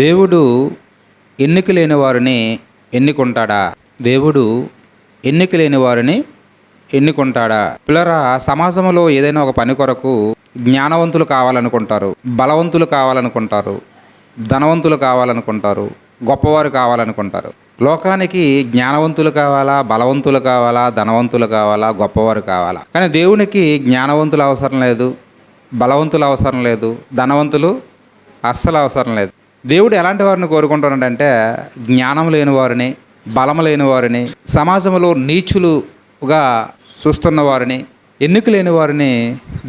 దేవుడు ఎన్నిక లేని వారిని ఎన్నుకుంటాడా? దేవుడు ఎన్నిక లేని వారిని ఎన్నుకుంటాడా? పిల్లరా, సమాజంలో ఏదైనా ఒక పని కొరకు జ్ఞానవంతులు కావాలనుకుంటారు, బలవంతులు కావాలనుకుంటారు, ధనవంతులు కావాలనుకుంటారు, గొప్పవారు కావాలనుకుంటారు. లోకానికి జ్ఞానవంతులు కావాలా, బలవంతులు కావాలా, ధనవంతులు కావాలా, గొప్పవారు కావాలా? కానీ దేవునికి జ్ఞానవంతులు అవసరం లేదు, బలవంతులు అవసరం లేదు, ధనవంతులు అస్సలు అవసరం లేదు. దేవుడు ఎలాంటి వారిని కోరుకుంటున్నాడంటే జ్ఞానం లేని వారిని, బలం లేని వారిని, సమాజంలో నీచులుగా చూస్తున్న వారిని, ఎన్నిక లేని వారిని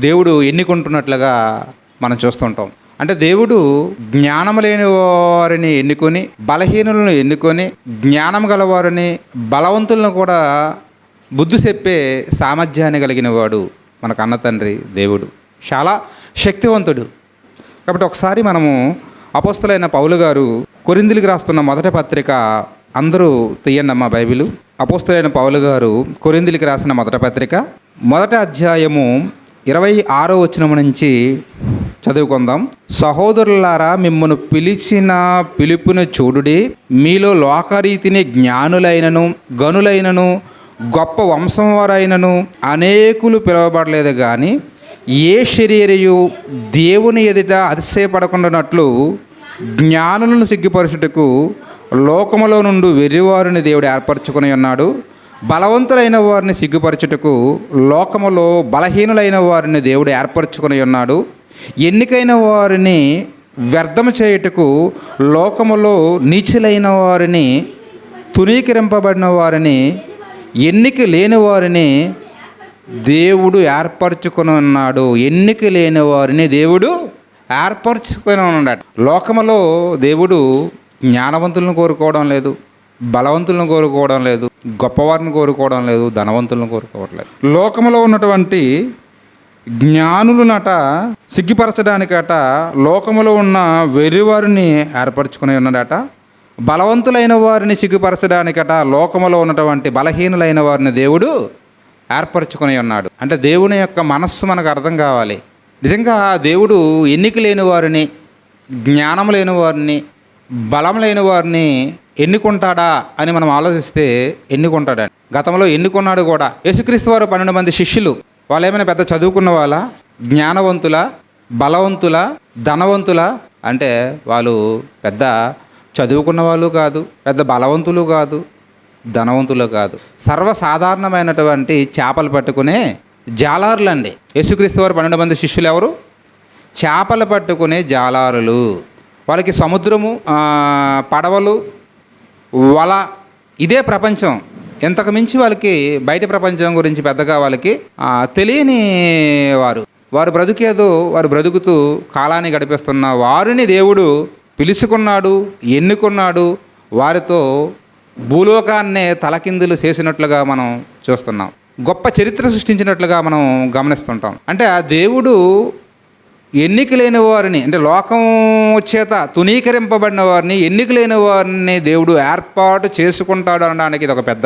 దేవుడు ఎన్నుకుంటున్నట్లుగా మనం చూస్తుంటాం. అంటే దేవుడు జ్ఞానం లేని వారిని ఎన్నుకొని, బలహీనులను ఎన్నుకొని, జ్ఞానం గలవారిని, బలవంతులను కూడా బుద్ధి చెప్పే సామర్థ్యాన్ని కలిగిన వాడు మన కన్న తండ్రి దేవుడు. చాలా శక్తివంతుడు. కాబట్టి ఒకసారి మనము అపోస్తలుడైన పౌలు గారు కొరింథీయులకు రాస్తున్న మొదటి పత్రిక, అందరూ తీయండమ్మా బైబిలు. అపోస్తలుడైన పౌలు గారు కొరింథీయులకు రాసిన మొదటి పత్రిక, మొదటి అధ్యాయము 26వ వచనం నుంచి చదువుకుందాం. సహోదరులారా, మిమ్మును పిలిచిన పిలుపును చూడుడి. మీలో లోకరీతిని జ్ఞానులైనను, గనులైనను, గొప్ప వంశం వారైనను అనేకులు పిలువబడలేదు. కానీ ఏ శరీరయు దేవుని ఎదుట అతిశయపడకుండానట్లు జ్ఞానులను సిగ్గుపరచుటకు లోకములో నుండి వెర్రివారిని దేవుడు ఏర్పరచుకొని ఉన్నాడు. బలవంతులైన వారిని సిగ్గుపరచుటకు లోకములో బలహీనులైన వారిని దేవుడు ఏర్పరచుకొని ఉన్నాడు. ఎన్నికైన వారిని వ్యర్థము చేయుటకు లోకములో నీచులైన వారిని, తునీకరింపబడిన వారిని, ఎన్నిక లేని వారిని దేవుడు ఏర్పరచుకొని ఉన్నాడు. ఎన్నిక లేని వారిని దేవుడు ఏర్పరచుకొని ఉన్నాడు. లోకములో దేవుడు జ్ఞానవంతులను కోరుకోవడం లేదు, బలవంతులను కోరుకోవడం లేదు, గొప్పవారిని కోరుకోవడం లేదు, ధనవంతులను కోరుకోవడం లేదు. లోకములో ఉన్నటువంటి జ్ఞానులనట సిగ్గుపరచడానికట లోకములో ఉన్న వెర్రివారిని ఏర్పరచుకొని ఉన్నాడట. బలవంతులైన వారిని సిగ్గుపరచడానికట లోకములో ఉన్నటువంటి బలహీనులైన వారిని దేవుడు ఏర్పరచుకొని ఉన్నాడు. అంటే దేవుని యొక్క మనస్సు మనకు అర్థం కావాలి. నిజంగా దేవుడు ఎన్నిక లేని వారిని, జ్ఞానం లేని వారిని, బలం లేని వారిని ఎన్నుకుంటాడా అని మనం ఆలోచిస్తే ఎన్నుకుంటాడని. గతంలో ఎన్నుకున్నాడు కూడా. యేసుక్రీస్తు వారు 12 మంది శిష్యులు, వాళ్ళు ఏమైనా పెద్ద చదువుకున్న వాళ్ళ, జ్ఞానవంతుల, బలవంతుల, ధనవంతుల అంటే వాళ్ళు పెద్ద చదువుకున్న వాళ్ళు కాదు, పెద్ద బలవంతులు కాదు, ధనవంతులు కాదు. సర్వసాధారణమైనటువంటి చేపలు పట్టుకునే జాలారులండి. యేసుక్రీస్తు వారు 12 మంది శిష్యులు ఎవరు? చేపలు పట్టుకునే జాలారులు. వాళ్ళకి సముద్రము, పడవలు, వల, ఇదే ప్రపంచం. ఇంతకు మించి వాళ్ళకి బయట ప్రపంచం గురించి పెద్దగా వాళ్ళకి తెలియని వారు బ్రతుకేదో వారు బ్రతుకుతూ కాలాన్ని గడిపిస్తున్న వారిని దేవుడు పిలుచుకున్నాడు, ఎన్నుకున్నాడు. వారితో భూలోకాన్నే తలకిందులు చేసినట్లుగా మనం చూస్తున్నాం. గొప్ప చరిత్ర సృష్టించినట్లుగా మనం గమనిస్తుంటాం. అంటే ఆ దేవుడు ఎన్నిక లేని వారిని, అంటే లోకం చేత తునీకరింపబడిన వారిని, ఎన్నిక లేని వారిని దేవుడు ఏర్పాటు చేసుకుంటాడు అనడానికి ఇది ఒక పెద్ద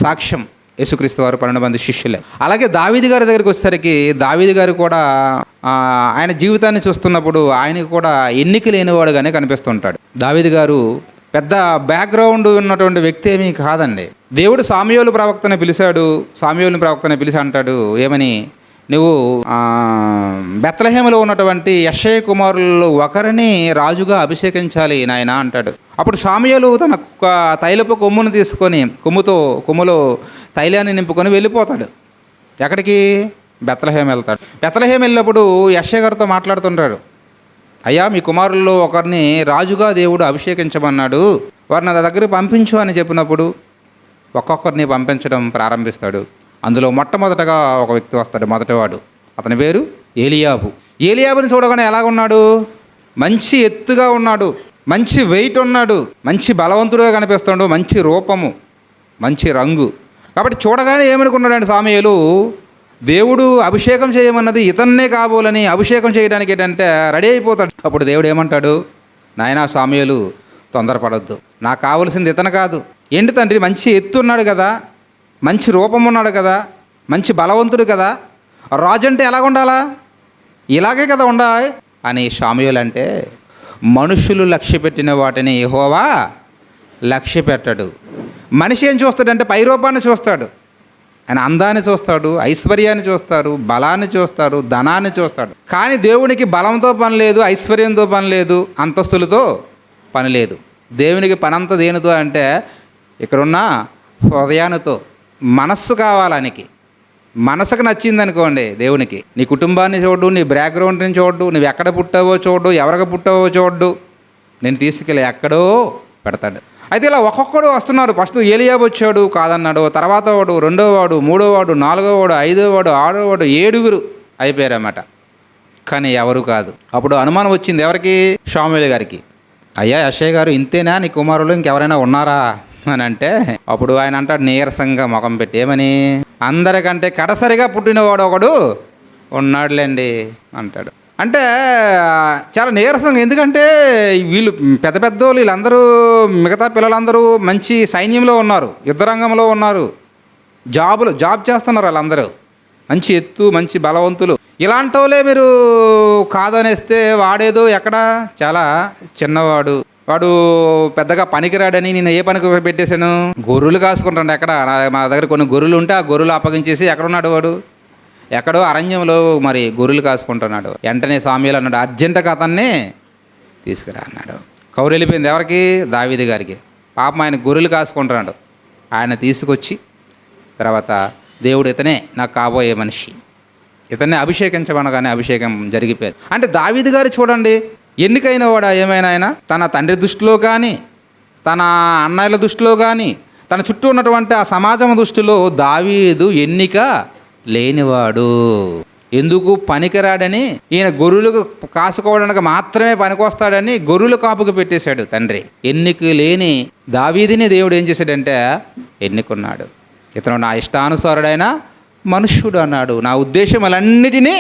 సాక్ష్యం. యేసుక్రీస్తు వారు 12 మంది శిష్యులే. అలాగే దావీదు గారి దగ్గరికి వచ్చేసరికి దావీదు గారు కూడా ఆయన జీవితాన్ని చూస్తున్నప్పుడు ఆయనకు కూడా ఎన్నిక లేనివాడుగానే కనిపిస్తుంటాడు. దావీదు గారు పెద్ద బ్యాక్గ్రౌండ్ ఉన్నటువంటి వ్యక్తి ఏమీ కాదండి. దేవుడు సామ్యూయేలు ప్రవక్తని పిలిచాడు. సామ్యూయేలు ప్రవక్తని పిలిచి అంటాడు, ఏమని, నువ్వు బెత్లెహేములో ఉన్నటువంటి యెషయ కుమారుల్లో ఒకరిని రాజుగా అభిషేకించాలి నాయన అంటాడు. అప్పుడు సామ్యూయేలు తన తైలపు కొమ్మును తీసుకొని కొమ్ములో తైలాన్ని నింపుకొని వెళ్ళిపోతాడు. ఎక్కడికి? బెత్లెహేము వెళ్తాడు. బెత్లెహేము వెళ్ళినప్పుడు యెషయ గారితో మాట్లాడుతుంటాడు, అయ్యా, మీ కుమారుల్లో ఒకరిని రాజుగా దేవుడు అభిషేకించమన్నాడు, వారిని నా దగ్గరికి పంపించు అని చెప్పినప్పుడు ఒక్కొక్కరిని పంపించడం ప్రారంభిస్తాడు. అందులో మొట్టమొదటగా ఒక వ్యక్తి వస్తాడు. మొదటివాడు, అతని పేరు ఏలియాబు. ఏలియాబుని చూడగానే ఎలాగున్నాడు? మంచి ఎత్తుగా ఉన్నాడు, మంచి వెయిట్ ఉన్నాడు, మంచి బలవంతుడుగా కనిపిస్తాడు, మంచి రూపము, మంచి రంగు. కాబట్టి చూడగానే ఏమనుకున్నాడంటే సామ్యూయేలు, దేవుడు అభిషేకం చేయమన్నది ఇతన్నే కాబోలని అభిషేకం చేయడానికి ఏంటంటే రెడీ అయిపోతాడు. అప్పుడు దేవుడు ఏమంటాడు, నాయనా సామ్యూయేలు, తొందరపడొద్దు, నాకు కావలసింది ఇతను కాదు. ఏంటి తండ్రి, మంచి ఎత్తు ఉన్నాడు కదా, మంచి రూపం ఉన్నాడు కదా, మంచి బలవంతుడు కదా, రాజు అంటే ఎలాగ ఉండాలా? ఇలాగే కదా ఉండాలి అని సామ్యూయేలు అంటే, మనుషులు లక్ష్య పెట్టిన వాటిని యెహోవా లక్ష్య పెట్టడు. మనిషి ఏం చూస్తాడంటే పై రూపాన్ని చూస్తాడు, ఆయన అందాన్ని చూస్తాడు, ఐశ్వర్యాన్ని చూస్తాడు, బలాన్ని చూస్తాడు, ధనాన్ని చూస్తాడు. కానీ దేవునికి బలంతో పని లేదు, ఐశ్వర్యంతో పని లేదు, అంతస్తులతో పని లేదు. దేవునికి పనంతా దేనితో అంటే ఇక్కడున్న హృదయానితో, మనస్సు కావాలానికి. మనసుకు నచ్చింది అనుకోండి దేవునికి, నీ కుటుంబాన్ని చూడు, నీ బ్యాక్గ్రౌండ్ని చూడు, నువ్వు ఎక్కడ పుట్టావో చూడు, ఎవరికి పుట్టావో చూడు, నేను తీసుకెళ్ళి ఎక్కడో పెడతాడు. అయితే ఇలా ఒక్కొక్కడు వస్తున్నారు. ఫస్ట్ ఏలియాబు వచ్చాడు, కాదన్నాడు. తర్వాత వాడు, రెండో వాడు, మూడో వాడు, నాలుగో వాడు, ఐదో వాడు, ఆరో వాడు, 7 అయిపోయారన్నమాట. కానీ ఎవరు కాదు. అప్పుడు అనుమానం వచ్చింది ఎవరికి? షామూయేలు గారికి. అయ్యా యెషయా గారు, ఇంతేనా నీ కుమారులు, ఇంకెవరైనా ఉన్నారా అని అంటే, అప్పుడు ఆయన అంటాడు నీరసంగా ముఖం పెట్టి, ఏమని? అందరికంటే కడసరిగా పుట్టినవాడు ఒకడు ఉన్నాడులేండి అంటాడు. అంటే చాలా నీరసంగా. ఎందుకంటే వీళ్ళు పెద్ద పెద్దోళ్ళు, వీళ్ళందరూ, మిగతా పిల్లలందరూ మంచి సైన్యంలో ఉన్నారు, యుద్ధరంగంలో ఉన్నారు, జాబ్ చేస్తున్నారు. వాళ్ళందరూ మంచి ఎత్తు, మంచి బలవంతులు. ఇలాంటి వాళ్ళే మీరు కాదనేస్తే వాడేదో ఎక్కడ చాలా చిన్నవాడు, వాడు పెద్దగా పనికిరాడని నేను ఏ పనికి పెట్టేశాను? గొర్రెలు కాసుకుంటాడు. ఎక్కడ మా దగ్గర కొన్ని గొర్రెలు ఉంటే ఆ గొర్రెలు అప్పగించేసి ఎక్కడున్నాడు వాడు? ఎక్కడో అరణ్యంలో మరి గొర్రెలు కాసుకుంటున్నాడు. వెంటనే సామ్యూయేలు అన్నాడు, అర్జెంటుగా అతన్ని తీసుకురా అన్నాడు. కౌరు వెళ్ళిపోయింది ఎవరికి? దావీదు గారికి. పాపం ఆయన గొర్రెలు కాసుకుంటున్నాడు. ఆయన తీసుకొచ్చి తర్వాత దేవుడు, ఇతనే నాకు కాబోయే మనిషి, ఇతన్ని అభిషేకించమనగానే అభిషేకం జరిగిపోయింది. అంటే దావీదు గారు చూడండి, ఎన్నికైన వాడా ఏమైనా ఆయన తన తండ్రి దృష్టిలో కానీ, తన అన్నయ్యల దృష్టిలో కానీ, తన చుట్టూ ఉన్నటువంటి ఆ సమాజం దృష్టిలో దావీదు ఎన్నిక లేనివాడు. ఎందుకు? పనికిరాడని, ఈయన గొర్రెలకు కాసుకోవడానికి మాత్రమే పనికొస్తాడని గొర్రెల కాపుకు పెట్టేశాడు తండ్రి. ఎన్నిక లేని దావీదుని దేవుడు ఏం చేశాడంటే ఎన్నుకున్నాడు. ఇతను నా ఇష్టానుసారుడైన మనుష్యుడు అన్నాడు, నా ఉద్దేశములన్నిటినీ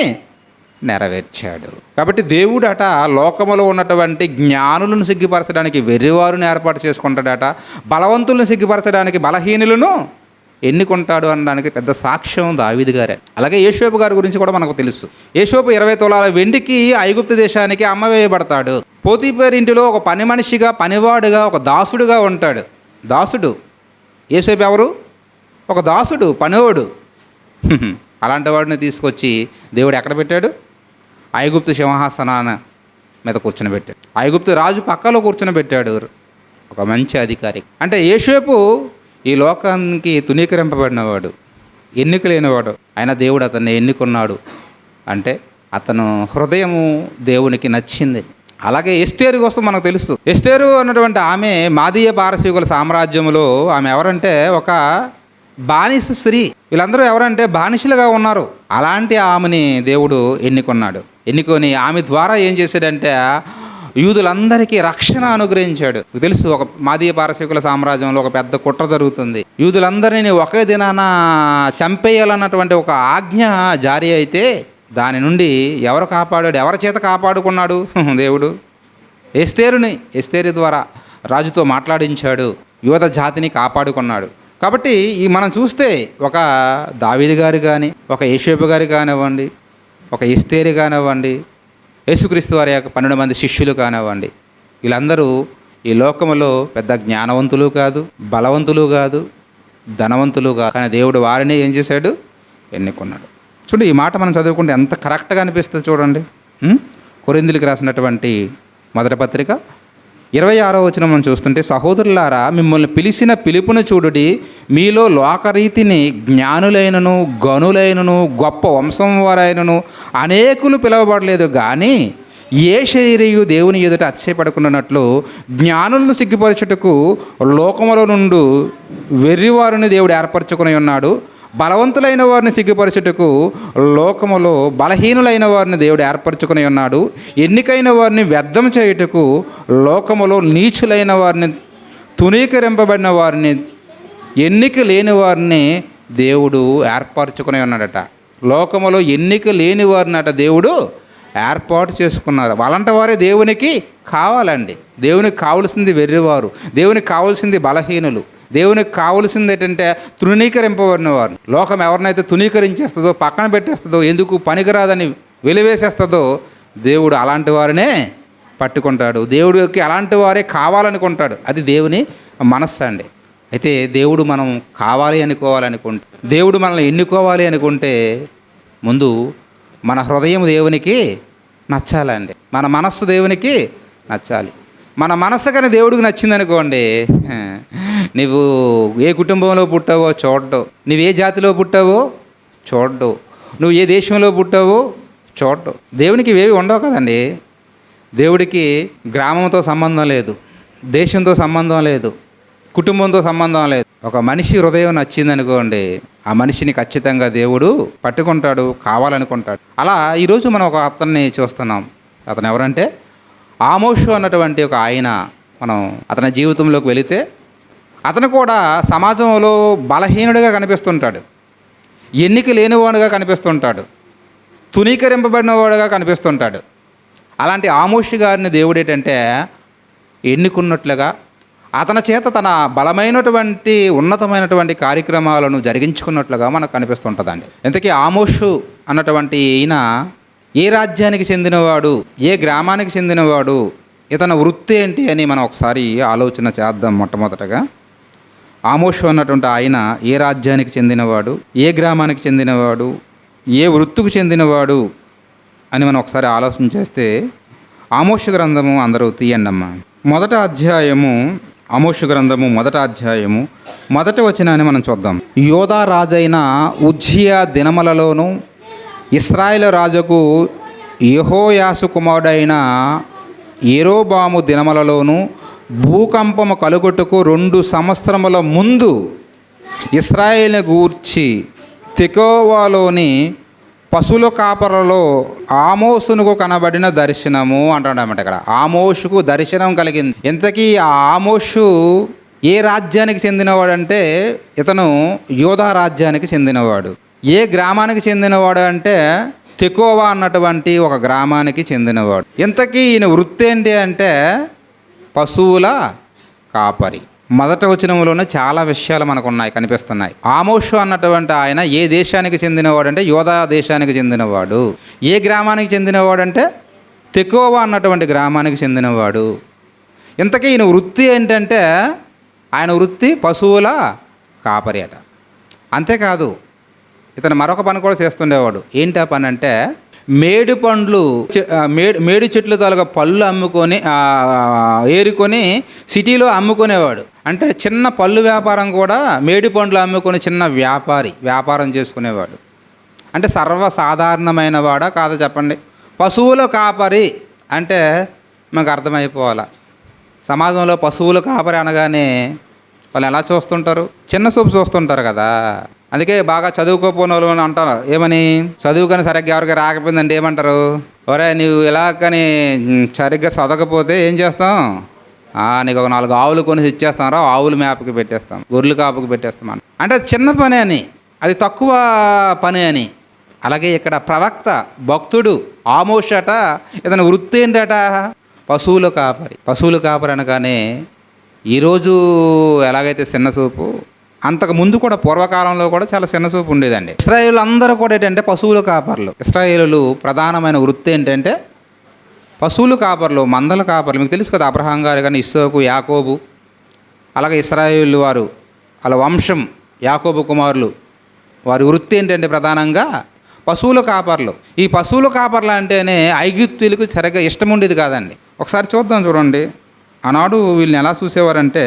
నెరవేర్చాడు. కాబట్టి దేవుడట లోకములో ఉన్నటువంటి జ్ఞానులను సిగ్గుపరచడానికి వెర్రివారుని ఏర్పాటు చేసుకుంటాడట, బలవంతులను సిగ్గుపరచడానికి బలహీనులను ఎన్నుకుంటాడు అనడానికి పెద్ద సాక్ష్యం దావీదు గారే. అలాగే యోసేపు గారి గురించి కూడా మనకు తెలుసు. యోసేపు 20 తులాల వెండికి ఐగుప్తు దేశానికి అమ్మవేయబడతాడు. పోతీఫెరు ఇంటిలో ఒక పని మనిషిగా, పనివాడుగా, ఒక దాసుడుగా ఉంటాడు. దాసుడు. యోసేపు ఎవరు? ఒక దాసుడు, పనివాడు. అలాంటి వాడిని తీసుకొచ్చి దేవుడు ఎక్కడ పెట్టాడు? ఐగుప్తు సింహాసనాన మీద కూర్చొని పెట్టాడు. ఐగుప్తు రాజు పక్కలో కూర్చొని పెట్టాడు, ఒక మంచి అధికారి. అంటే యోసేపు ఈ లోకానికి తునీకరింపబడినవాడు, ఎన్నిక లేనివాడు. అయినా దేవుడు అతన్ని ఎన్నుకున్నాడు అంటే అతను హృదయము దేవునికి నచ్చింది. అలాగే ఎస్తేరు కోసం మనకు తెలుసు. ఎస్తేరు అన్నటువంటి ఆమె మాదీయ పారసీకుల సామ్రాజ్యంలో ఆమె ఎవరంటే ఒక బానిస స్త్రీ. వీళ్ళందరూ ఎవరంటే బానిసలుగా ఉన్నారు. అలాంటి ఆమెని దేవుడు ఎన్నుకున్నాడు. ఎన్నుకొని ఆమె ద్వారా ఏం చేశాడంటే యూదులందరికీ రక్షణ అనుగ్రహించాడు. తెలుసు, ఒక మాదీయ పారసీకుల సామ్రాజ్యంలో ఒక పెద్ద కుట్ర జరుగుతుంది. యూదులందరినీ ఒకే దినాన చంపేయాలన్నటువంటి ఒక ఆజ్ఞ జారీ అయితే దాని నుండి ఎవరు కాపాడాడు? ఎవరి చేత కాపాడుకున్నాడు? దేవుడు ఎస్తేరు ద్వారా రాజుతో మాట్లాడించాడు, యూద జాతిని కాపాడుకున్నాడు. కాబట్టి ఈ మనం చూస్తే ఒక దావీదు గారు కానీ, ఒక యోసేపు గారు కానివ్వండి, ఒక ఎస్తేరు కానివ్వండి, యేసుక్రీస్తు వారి యొక్క 12 మంది శిష్యులు కానివ్వండి, వీళ్ళందరూ ఈ లోకములో పెద్ద జ్ఞానవంతులు కాదు, బలవంతులు కాదు, ధనవంతులు కాదు. కానీ దేవుడు వారిని ఏం చేశాడు? ఎన్నుకున్నాడు. చూడండి, ఈ మాట మనం చదువుకుంటే ఎంత కరెక్ట్గా అనిపిస్తుంది చూడండి. కొరింథీయులకు రాసినటువంటి మొదటి పత్రిక 26వ వచనం మనం చూస్తుంటే, సహోదరులారా, మిమ్మల్ని పిలిచిన పిలుపును చూడుడి, మీలో లోకరీతిని జ్ఞానులైనను, గనులైనను, గొప్ప వంశం వారైనను అనేకులు పిలవబడలేదు. కానీ ఏ శరీరయు దేవుని ఎదుట అతిశయపడకున్నట్లు జ్ఞానులను సిగ్గుపరచుటకు లోకములో నుండి వెర్రివారిని దేవుడు ఏర్పరచుకుని ఉన్నాడు. బలవంతులైన వారిని సిగ్గుపరచుటకు లోకములో బలహీనులైన వారిని దేవుడు ఏర్పరచుకుని ఉన్నాడు. ఎన్నికైన వారిని వ్యర్థం చేయుటకు లోకములో నీచులైన వారిని, తునీకరింపబడిన వారిని, ఎన్నిక లేని వారిని దేవుడు ఏర్పరచుకుని ఉన్నాడట. లోకములో ఎన్నిక లేని వారిని అట దేవుడు ఏర్పాటు చేసుకున్నారు. వాళ్ళంట వారే దేవునికి కావాలండి. దేవునికి కావలసింది వెర్రివారు, దేవునికి కావాల్సింది బలహీనులు, దేవునికి కావలసింది ఏంటంటే తృణీకరింపబడిన వారు. లోకం ఎవరినైతే తునీకరించేస్తుందో, పక్కన పెట్టేస్తుందో, ఎందుకు పనికిరాదని వెలివేసేస్తుందో, దేవుడు అలాంటి వారినే పట్టుకుంటాడు. దేవుడికి అలాంటి వారే కావాలనుకుంటాడు. అది దేవుని మనస్సు అండి. అయితే దేవుడు మనం కావాలి అనుకోవాలనుకుంటే, దేవుడు మనల్ని ఎన్నుకోవాలి అనుకుంటే ముందు మన హృదయం దేవునికి నచ్చాలండి. మన మనస్సు దేవునికి నచ్చాలి. మన మనస్సు కానీ దేవుడికి నచ్చిందనుకోండి, నువ్వు ఏ కుటుంబంలో పుట్టావో చూడ్డు, నువ్వు ఏ జాతిలో పుట్టావో చూడ్డు, నువ్వు ఏ దేశంలో పుట్టావో చూడ్డు. దేవునికి ఇవేవి ఉండవు కదండి. దేవుడికి గ్రామంతో సంబంధం లేదు, దేశంతో సంబంధం లేదు, కుటుంబంతో సంబంధం లేదు. ఒక మనిషి హృదయం నచ్చిందనుకోండి, ఆ మనిషిని ఖచ్చితంగా దేవుడు పట్టుకుంటాడు, కావాలనుకుంటాడు. అలా ఈరోజు మనం ఒక అతన్ని చూస్తున్నాం. అతను ఎవరంటే ఆమోషు అన్నటువంటి ఒక ఆయన. మనం అతని జీవితంలోకి వెళితే అతను కూడా సమాజంలో బలహీనుడిగా కనిపిస్తుంటాడు, ఎన్నిక లేనివాడుగా కనిపిస్తుంటాడు, తునీకరింపబడినవాడుగా కనిపిస్తుంటాడు. అలాంటి ఆమోషు గారిని దేవుడు ఏంటంటే ఎన్నుకున్నట్లుగా అతని చేత తన బలమైనటువంటి ఉన్నతమైనటువంటి కార్యక్రమాలను జరిగించుకున్నట్లుగా మనకు కనిపిస్తుంటుందండి. ఇంతకీ ఆమోషు అన్నటువంటి ఈయన ఏ రాజ్యానికి చెందినవాడు, ఏ గ్రామానికి చెందినవాడు, ఇతని వృత్తి ఏంటి అని మనం ఒకసారి ఆలోచన చేద్దాం. మొట్టమొదటగా ఆమోషు అన్నటువంటి ఆయన ఏ రాజ్యానికి చెందినవాడు, ఏ గ్రామానికి చెందినవాడు, ఏ వృత్తికి చెందినవాడు అని మనం ఒకసారి ఆలోచన చేస్తే, ఆమోషు గ్రంథము అందరూ తీయండి అమ్మా. మొదటి అధ్యాయము, ఆమోషు గ్రంథము మొదటి అధ్యాయము మొదటి వచనాన్ని మనం చూద్దాం. యోధా రాజైన ఉజ్జియా దినములలోను ఇశ్రాయేలు రాజుకు యెహోయాషు కుమారుడైన యెరోబాము దినములలోను భూకంపము కలుగుటకు 2 సంవత్సరముల ముందు ఇశ్రాయేలును గూర్చి తెకోవాలోని పశువుల కాపరలో ఆమోసునకు కనబడిన దర్శనము అంటాడన్నమాట. ఇక్కడ ఆమోషుకు దర్శనం కలిగింది. ఇంతకీ ఆ ఆమోషు ఏ రాజ్యానికి చెందినవాడు అంటే ఇతను యోధా రాజ్యానికి చెందినవాడు. ఏ గ్రామానికి చెందినవాడు అంటే తెకోవా అన్నటువంటి ఒక గ్రామానికి చెందినవాడు. ఇంతకీ ఈయన వృత్తి ఏంటి అంటే పశువుల కాపరి. మొదటి వచనంలోనే చాలా విషయాలు మనకు ఉన్నాయి, కనిపిస్తున్నాయి. ఆమోషు అన్నటువంటి ఆయన ఏ దేశానికి చెందినవాడు అంటే యోధా దేశానికి చెందినవాడు. ఏ గ్రామానికి చెందినవాడు అంటే తెకోవా అన్నటువంటి గ్రామానికి చెందినవాడు. ఇంతకీ ఈయన వృత్తి ఏంటంటే ఆయన వృత్తి పశువుల కాపరి అట. అంతేకాదు ఇతను మరొక పని కూడా చేస్తుండేవాడు. ఏంటి ఆ పని అంటే మేడు పండ్లు, మేడు చెట్లు తాలూకా పళ్ళు అమ్ముకొని ఏరుకొని సిటీలో అమ్ముకునేవాడు. అంటే చిన్న పళ్ళు వ్యాపారం కూడా మేడు పండ్లు అమ్ముకొని చిన్న వ్యాపారం చేసుకునేవాడు. అంటే సర్వసాధారణమైన వాడా కాదా చెప్పండి? పశువుల కాపరి అంటే మనకు అర్థమైపోవాలి. సమాజంలో పశువుల కాపరి అనగానే వాళ్ళు ఎలా చూస్తుంటారు? చిన్న చూపు చూస్తుంటారు కదా. అందుకే బాగా చదువుకోపోయిన వాళ్ళు అంటారు, ఏమని? చదువుకొని సరిగ్గా ఎవరికి రాకపోయిందంటే ఏమంటారు? ఒరే నువ్వు ఇలా కానీ సరిగ్గా చదవకపోతే ఏం చేస్తాం? నీకు ఒక 4 ఆవులు కొని ఇచ్చేస్తాం రా, ఆవులు మేపకి పెట్టేస్తాం, గొర్రెలు కాపుకి పెట్టేస్తాం అని. అంటే చిన్న పని అని, అది తక్కువ పని అని. అలాగే ఇక్కడ ప్రవక్త భక్తుడు ఆమోషు అట, ఇతని వృత్తి ఏంటట? పశువుల కాపరి. పశువుల కాపరి అనగానే ఈరోజు ఎలాగైతే చిన్న చూపు, అంతకు ముందు కూడా పూర్వకాలంలో కూడా చాలా చిన్న చూపు ఉండేదండి. ఇశ్రాయేలు అందరూ కూడా ఏంటంటే పశువుల కాపర్లు. ఇశ్రాయేలు ప్రధానమైన వృత్తి ఏంటంటే పశువులు కాపర్లు, మందల కాపర్లు. మీకు తెలుసు కదా, అబ్రహాం గారు కానీ, ఇస్సాకు, యాకోబు, అలాగే ఇశ్రాయేలు వారు, వాళ్ళ వంశం యాకోబు కుమారులు, వారి వృత్తి ఏంటంటే ప్రధానంగా పశువుల కాపర్లు. ఈ పశువుల కాపర్లు అంటేనే ఐగుప్తీయులకు సరిగ్గా ఇష్టం ఉండేది కాదండి. ఒకసారి చూద్దాం, చూడండి. ఆనాడు వీళ్ళని ఎలా చూసేవారంటే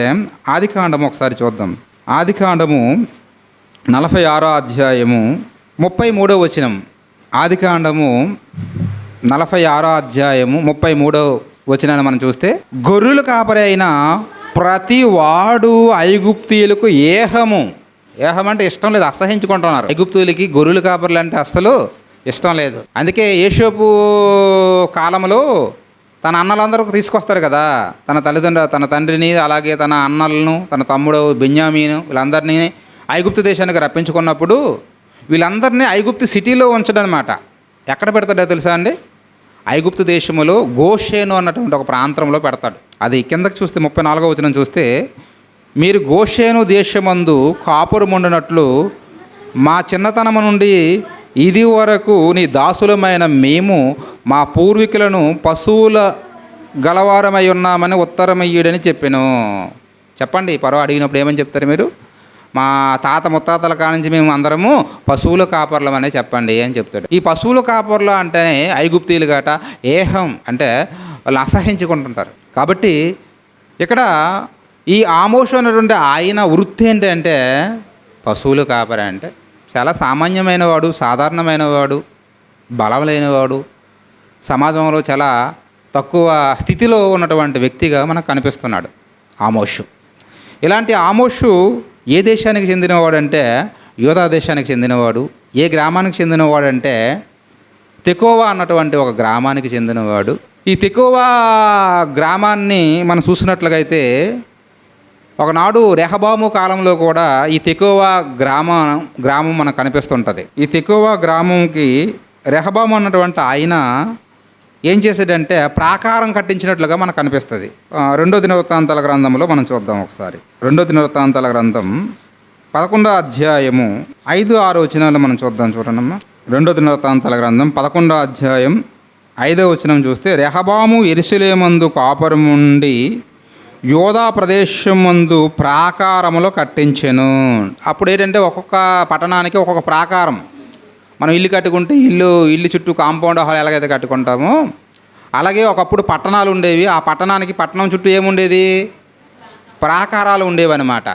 ఆదికాండము ఒకసారి చూద్దాం. ఆదికాండము 46వ అధ్యాయము 33వ వచనం. ఆదికాండము 46వ అధ్యాయము 33వ వచనాన్ని మనం చూస్తే, గొర్రెలు కాపరి అయిన ప్రతి వాడు ఐగుప్తీయులకు ఏహం అంటే ఇష్టం లేదు, అసహించుకుంటున్నారు. ఐగుప్తీయులకి గొర్రెలు కాపర్లు అంటే అస్సలు ఇష్టం లేదు. అందుకే యోసేపు కాలంలో తన అన్నలందరూ తీసుకొస్తారు కదా, తన తండ్రిని, అలాగే తన అన్నలను, తన తమ్ముడు బెన్యామీను, వీళ్ళందరినీ ఐగుప్తు దేశానికి రప్పించుకున్నప్పుడు వీళ్ళందరినీ ఐగుప్తు సిటీలో ఉంచడనమాట. ఎక్కడ పెడతాడో తెలుసా అండి? ఐగుప్తు దేశంలో గోషేను అన్నటువంటి ఒక ప్రాంతంలో పెడతాడు. అది కిందకి చూస్తే 34వ వచనం చూస్తే, మీరు గోషేను దేశమందు కాపురముండునట్లు మా చిన్నతనము నుండి ఇది వరకు నీ దాసులమైన మేము మా పూర్వీకులను పశువుల గలవారమై ఉన్నామని ఉత్తరమయ్యుడని చెప్పాను. చెప్పండి, ఫరో అడిగినప్పుడు ఏమని చెప్తారు మీరు? మా తాత ముత్తాతల కానించి మేము అందరము పశువుల కాపర్లం అనే చెప్పండి అని చెప్తాడు. ఈ పశువుల కాపర్లు అంటేనే ఐగుప్తీయులు గట ఏహం అంటే వాళ్ళు అసహించుకుంటుంటారు. కాబట్టి ఇక్కడ ఈ ఆమోషు అనేటువంటి ఆయన వృత్తి ఏంటంటే పశువులు కాపరి. అంటే చాలా సామాన్యమైన వాడు, సాధారణమైన వాడు, బలం లేనివాడు, సమాజంలో చాలా తక్కువ స్థితిలో ఉన్నటువంటి వ్యక్తిగా మనకు కనిపిస్తున్నాడు ఆమోషు. ఇలాంటి ఆమోషు ఏ దేశానికి చెందినవాడు అంటే యూదా దేశానికి చెందినవాడు. ఏ గ్రామానికి చెందినవాడు అంటే తెకోవా అన్నటువంటి ఒక గ్రామానికి చెందినవాడు. ఈ తెకోవా గ్రామాన్ని మనం చూసినట్లుగైతే ఒకనాడు రెహబాము కాలంలో కూడా ఈ తెకోవా గ్రామం మనకు కనిపిస్తుంటుంది. ఈ తెకోవా గ్రామంకి రెహబాము అన్నటువంటి ఆయన ఏం చేశాడంటే ప్రాకారం కట్టించినట్లుగా మనకు కనిపిస్తుంది. 2 దినవృత్తాంతాల గ్రంథంలో మనం చూద్దాం ఒకసారి. 2 దినవృత్తాంతాల గ్రంథం 11వ అధ్యాయము 5-6 వచనాలు మనం చూద్దాం. చూడండమ్మా, 2 దినవృత్తాంతాల గ్రంథం 11వ అధ్యాయం 5వ వచనం చూస్తే, రెహబాము యెరూషలేమందు కాపురముండి యోధా ప్రదేశమందు ప్రాకారములో కట్టించెను. అప్పుడు ఏంటంటే ఒక్కొక్క పట్టణానికి ఒక్కొక్క ప్రాకారం. మనం ఇల్లు కట్టుకుంటే ఇల్లు చుట్టూ కాంపౌండ్ హాల్ ఎలాగైతే కట్టుకుంటామో అలాగే ఒకప్పుడు పట్టణాలు ఉండేవి. ఆ పట్టణం చుట్టూ ఏముండేది? ప్రాకారాలు ఉండేవి అన్నమాట.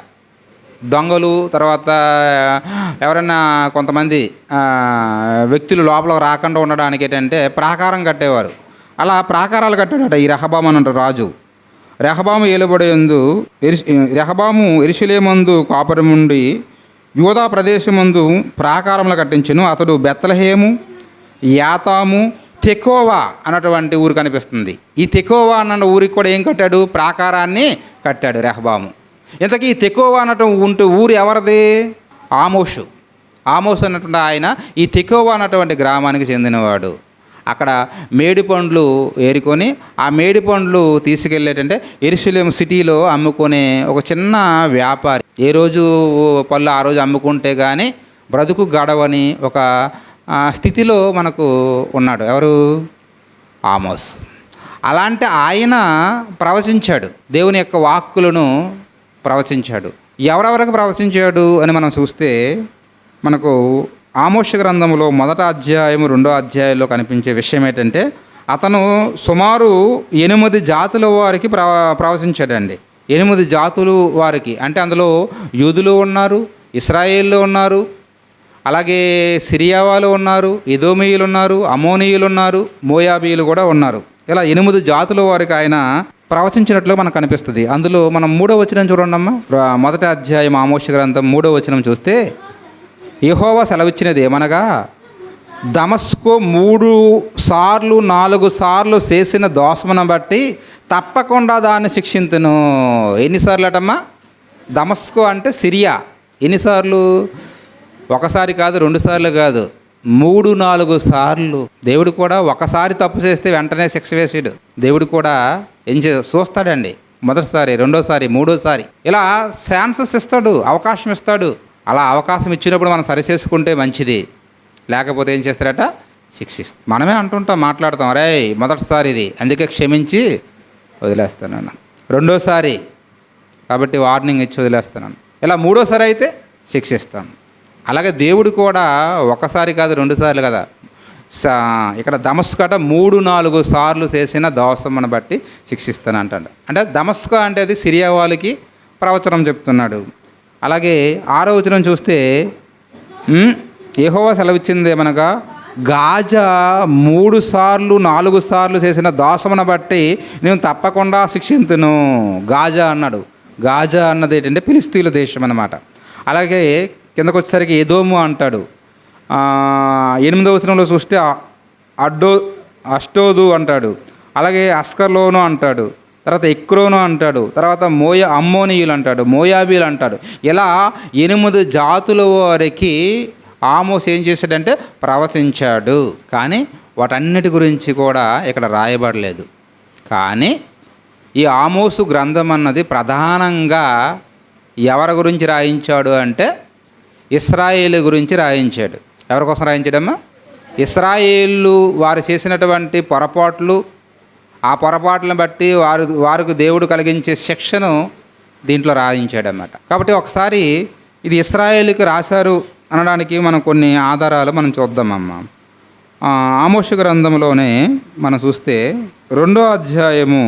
దొంగలు తర్వాత ఎవరైనా కొంతమంది వ్యక్తులు లోపల రాకుండా ఉండడానికి ఏంటంటే ప్రాకారం కట్టేవారు. అలా ప్రాకారాలు కట్టాడట ఈ రెహబాము అన్న రాజు. రెహబాము ఏలుబడియందు రెహబాము యెరూషలేమందు కాపురముండి యూదా ప్రదేశమందు ప్రాకారములు కట్టించెను. అతడు బెత్లెహేము, యాతాము, తెకోవా అన్నటువంటి ఊరు కనిపిస్తుంది. ఈ తెకోవా అన్న ఊరికి కూడా ఏం కట్టాడు? ప్రాకారాన్ని కట్టాడు రెహబాము. ఇంతకీ ఈ తెకోవా అన్నటువంటి ఊరు ఎవరిది? ఆమోషు అన్నటువంటి ఆయన ఈ తెకోవా అన్నటువంటి గ్రామానికి చెందినవాడు. అక్కడ మేడి పండ్లు ఏరుకొని ఆ మేడి పండ్లు తీసుకెళ్ళేటంటే యెరూషలేము సిటీలో అమ్ముకునే ఒక చిన్న వ్యాపారి. ఏ రోజు పళ్ళు ఆ రోజు అమ్ముకుంటే కానీ బ్రతుకు గడవని ఒక స్థితిలో మనకు ఉన్నాడు. ఎవరు? ఆమోస్. అలాంటి ఆయన ప్రవచించాడు, దేవుని యొక్క వాక్కులను ప్రవచించాడు. ఎవరెవరికి ప్రవచించాడు అని మనం చూస్తే మనకు ఆమోషు గ్రంథంలో 1వ అధ్యాయం 2వ అధ్యాయంలో కనిపించే విషయం ఏంటంటే అతను సుమారు 8 జాతుల వారికి ప్రవచించాడండి. 8 జాతులు వారికి అంటే అందులో యూదులు ఉన్నారు, ఇశ్రాయేళ్ళు ఉన్నారు, అలాగే సిరియా వాళ్ళు ఉన్నారు, ఎదోమీయులు ఉన్నారు, అమోనీయులు ఉన్నారు, మోయాబీయులు కూడా ఉన్నారు. ఇలా 8 జాతుల వారికి ఆయన ప్రవచించినట్లు మనకు కనిపిస్తుంది. అందులో మనం 3వ వచనం చూడండమ్మా. 1వ అధ్యాయం ఆమోషు గ్రంథం 3వ వచనం చూస్తే, యెహోవా సెలవిచ్చినది ఏమనగా, దమస్కు 3 సార్లు 4 సార్లు చేసిన దోషమును బట్టి తప్పకుండా దాన్ని శిక్షింతును. ఎన్నిసార్లు అటమ్మా? దమస్కు అంటే సిరియా. ఎన్నిసార్లు? ఒకసారి కాదు, 2 సార్లు కాదు, 3-4 సార్లు. దేవుడు కూడా ఒకసారి తప్పు చేస్తే వెంటనే శిక్ష వేసాడు. దేవుడు కూడా చూస్తాడండి. మొదటిసారి, రెండోసారి, మూడోసారి ఇలా ఛాన్సెస్ ఇస్తాడు, అవకాశం ఇస్తాడు. అలా అవకాశం ఇచ్చినప్పుడు మనం సరిచేసుకుంటే మంచిది. లేకపోతే ఏం చేస్తారట? శిక్షిస్తాం. మనమే అంటుంటాం, మాట్లాడతాం, రే మొదటిసారి ఇది అందుకే క్షమించి వదిలేస్తున్నాను, రెండోసారి కాబట్టి వార్నింగ్ ఇచ్చి వదిలేస్తున్నాను, ఇలా మూడోసారి అయితే శిక్షిస్తాను. అలాగే దేవుడు కూడా ఒకసారి కాదు, 2 సార్లు కదా. ఇక్కడ దమస్కట 3-4 సార్లు చేసిన దోషమును బట్టి శిక్షిస్తాను అంటాడు. అంటే దమస్క అంటే అది సిరియా వాళ్ళకి ప్రవచనం చెప్తున్నాడు. అలాగే 6వ వచనం చూస్తే, యెహోవా సెలవిచ్చింది ఏమనగా, గాజా 3 సార్లు 4 సార్లు చేసిన దోషమును బట్టి నేను తప్పకుండా శిక్షింతును. గాజా అన్నాడు. గాజా అన్నది ఏంటంటే ఫిలిస్తీన్ల దేశం అన్నమాట. అలాగే కిందకు వచ్చేసరికి ఎదోము అంటాడు. 8వ వచనంలో చూస్తే అష్టోదు అంటాడు. అలాగే అస్కర్లోను అంటాడు. తర్వాత ఎక్రోను అంటాడు. తర్వాత అమ్మోనీయులు అంటాడు, మోయాబీలు అంటాడు. ఇలా 8 జాతుల వారికి ఆమోస్ ఏం చేశాడంటే ప్రవచించాడు. కానీ వాటన్నిటి గురించి కూడా ఇక్కడ రాయబడలేదు. కానీ ఈ ఆమోసు గ్రంథం అన్నది ప్రధానంగా ఎవరి గురించి రాయించాడు అంటే ఇశ్రాయేలు గురించి రాయించాడు. ఎవరి కోసం రాయించాడమ్మా? ఇశ్రాయేలు వారు చేసినటువంటి పొరపాట్లు, ఆ పొరపాట్లను బట్టి వారికి దేవుడు కలిగించే శిక్షను దీంట్లో రాయించాడన్నమాట. కాబట్టి ఒకసారి ఇది ఇశ్రాయేలుకి రాశారు అనడానికి మనం కొన్ని ఆధారాలు మనం చూద్దామమ్మ. ఆమోషు గ్రంథంలోనే మనం చూస్తే 2వ అధ్యాయము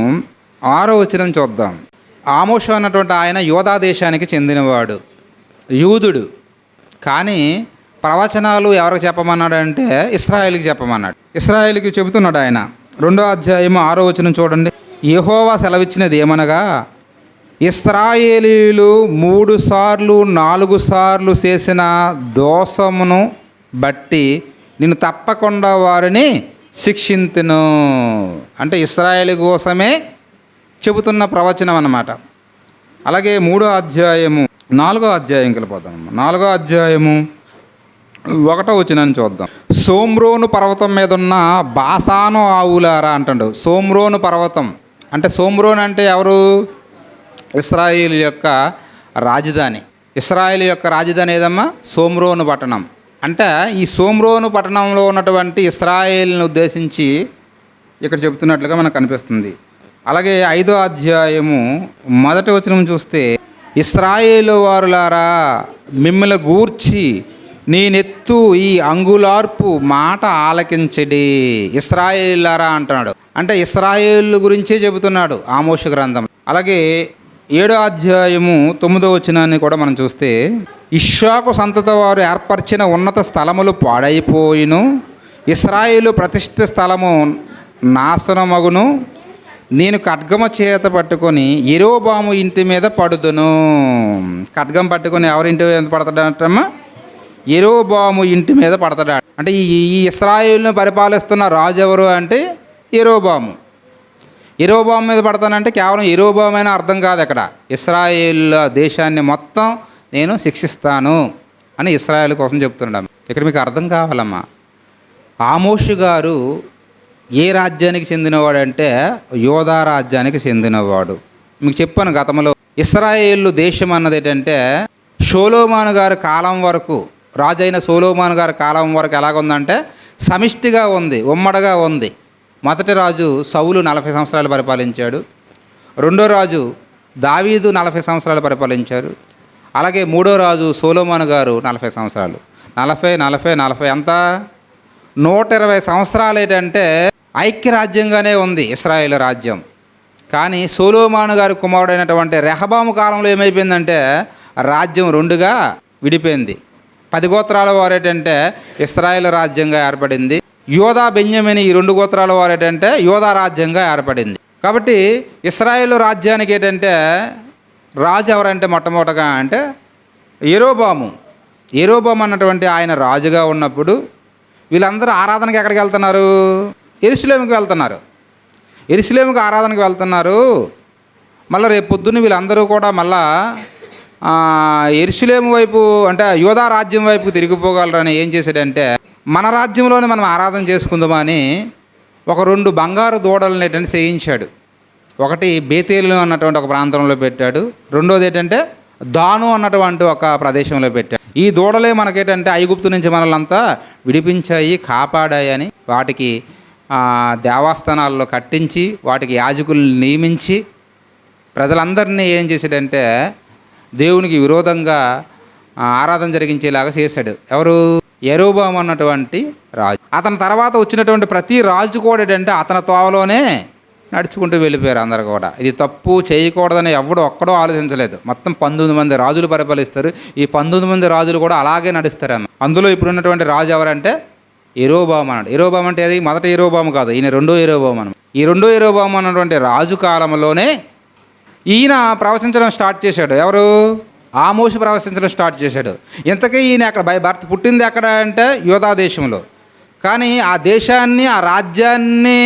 6వ వచనం చూద్దాం. ఆమోషు అన్నటువంటి ఆయన యోధా దేశానికి చెందినవాడు, యూదుడు. కానీ ప్రవచనాలు ఎవరికి చెప్పమన్నాడంటే ఇశ్రాయేలుకి చెప్పమన్నాడు. ఇశ్రాయేలుకి చెబుతున్నాడు ఆయన. 2వ అధ్యాయము 6వ వచనం చూడండి. యెహోవా సెలవిచ్చినది ఏమనగా, ఇశ్రాయేలీయులు 3 సార్లు 4 సార్లు చేసిన దోషమును బట్టి నేను తప్పకుండా వారిని శిక్షింతును. అంటే ఇశ్రాయేలు కోసమే చెబుతున్న ప్రవచనం అన్నమాట. అలాగే 3వ అధ్యాయము 4వ అధ్యాయం వెళ్ళిపోతాం. 4వ అధ్యాయము 1వ వచనాన్ని చూద్దాం. సోమ్రోను పర్వతం మీద ఉన్న బాసాను ఆవులారా అంటాడు. సోమ్రోను పర్వతం అంటే, సోమ్రోన్ అంటే ఎవరు? ఇశ్రాయేలు యొక్క రాజధాని. ఇశ్రాయేలు యొక్క రాజధాని ఏదమ్మా? సోమ్రోను పట్టణం. అంటే ఈ సోమ్రోను పట్టణంలో ఉన్నటువంటి ఇశ్రాయేలుని ఉద్దేశించి ఇక్కడ చెబుతున్నట్లుగా మనకు కనిపిస్తుంది. అలాగే 5వ అధ్యాయము 1వ వచనం చూస్తే, ఇశ్రాయేలు వారులారా మిమ్మల్ని గూర్చి నేనెత్తు ఈ అంగుళార్పు మాట ఆలకించడి. ఇశ్రాయేలులారా అంటున్నాడు. అంటే ఇశ్రాయేలు గురించే చెబుతున్నాడు ఆమోషు గ్రంథం. అలాగే 7వ అధ్యాయము 9వ వచనాన్ని కూడా మనం చూస్తే, ఇష్షాకు సంతతి వారు ఏర్పరిచిన ఉన్నత స్థలములు పాడైపోయిను, ఇశ్రాయేలు ప్రతిష్ఠ స్థలము నాశనమగును, నేను ఖడ్గమ చేత పట్టుకొని యెరోబాము ఇంటి మీద పడుదును. ఖడ్గం పట్టుకొని ఎవరింటి మీద పడతాడటమ్మా? యెరోబాము ఇంటి మీద పడతాడు. అంటే ఈ ఇశ్రాయేలును పరిపాలిస్తున్న రాజు ఎవరు అంటే యెరోబాము. యెరోబాము మీద పడతానంటే కేవలం యెరోబాము అయినా అర్థం కాదు. అక్కడ ఇశ్రాయేల్ దేశాన్ని మొత్తం నేను శిక్షిస్తాను అని ఇశ్రాయేల్ కోసం చెప్తున్నాడు. ఇక్కడ మీకు అర్థం కావాలమ్మా, ఆమోషు గారు ఏ రాజ్యానికి చెందినవాడంటే యోధా రాజ్యానికి చెందినవాడు. మీకు చెప్పాను గతంలో, ఇశ్రాయేలు దేశం అన్నది ఏంటంటే సొలొమోను గారి కాలం వరకు, రాజైన సొలొమోను గారి కాలం వరకు ఎలాగుందంటే సమిష్టిగా ఉంది, ఉమ్మడిగా ఉంది. మొదటి రాజు సౌలు 40 సంవత్సరాలు పరిపాలించాడు. రెండో రాజు దావీదు 40 సంవత్సరాలు పరిపాలించారు. అలాగే మూడో రాజు సొలొమోను గారు 40 సంవత్సరాలు. 40 ఎంత 120 సంవత్సరాలు ఏంటంటే ఐక్యరాజ్యంగానే ఉంది ఇశ్రాయేలు రాజ్యం. కానీ సొలొమోను గారి కుమారుడైనటువంటి రెహబాము కాలంలో ఏమైపోయిందంటే రాజ్యం 2గా విడిపోయింది. 10 గోత్రాల వారు ఏంటంటే ఇశ్రాయేల్ రాజ్యంగా ఏర్పడింది. యోధా బెన్యామీను ఈ 2 గోత్రాల వారు ఏంటంటే యోధా రాజ్యంగా ఏర్పడింది. కాబట్టి ఇశ్రాయేలు రాజ్యానికి ఏంటంటే రాజు ఎవరంటే మొట్టమొదటగా అంటే యెరోబాము. యెరోబాము అన్నటువంటి ఆయన రాజుగా ఉన్నప్పుడు వీళ్ళందరూ ఆరాధనకి ఎక్కడికి వెళ్తున్నారు? యెరూషలేముకి వెళ్తున్నారు. యెరూషలేముకి ఆరాధనకి వెళ్తున్నారు. మళ్ళీ రేపు పొద్దున్న వీళ్ళందరూ కూడా మళ్ళా యెరూషలేము వైపు అంటే యోధా రాజ్యం వైపు తిరిగిపోగలరని ఏం చేశాడంటే, మన రాజ్యంలోనే మనం ఆరాధన చేసుకుందామని ఒక 2 బంగారు దూడలను ఏంటంటే చేయించాడు. ఒకటి బేతేలు అన్నటువంటి ఒక ప్రాంతంలో పెట్టాడు. రెండోది ఏంటంటే దాను అన్నటువంటి ఒక ప్రదేశంలో పెట్టాడు. ఈ దూడలే మనకేంటంటే ఐగుప్తు నుంచి మనల్నంతా విడిపించాయి, కాపాడాయి అని వాటికి దేవస్థానాల్లో కట్టించి వాటికి యాజకులను నియమించి ప్రజలందరినీ ఏం చేశాడంటే దేవునికి విరోధంగా ఆరాధన జరిగించేలాగా చేశాడు. ఎవరు? యెరోబాము అన్నటువంటి రాజు. అతని తర్వాత వచ్చినటువంటి ప్రతి రాజు కూడా ఏంటంటే అతని తోవలోనే నడుచుకుంటూ వెళ్ళిపోయారు అందరు కూడా. ఇది తప్పు చేయకూడదని ఒక్కడో ఆలోచించలేదు. మొత్తం 19 మంది రాజులు పరిపాలిస్తారు. ఈ 19 మంది రాజులు కూడా అలాగే నడుస్తారు. అందులో ఇప్పుడున్నటువంటి రాజు ఎవరంటే యెరోబాము అన్నాడు. యెరోబాము అంటే అది మొదటి యెరోబాము కాదు, ఈయన రెండో యెరోబాము అన్నమాట. ఈ రెండో యెరోబాము అన్నటువంటి రాజు కాలంలోనే ఈయన ప్రవచించడం స్టార్ట్ చేశాడు. ఎవరు? ఆమోషు ప్రవచించడం స్టార్ట్ చేశాడు. ఇంతకీ ఈయన అక్కడ భర్త పుట్టింది ఎక్కడ అంటే యోధా దేశంలో. కానీ ఆ దేశాన్ని ఆ రాజ్యాన్ని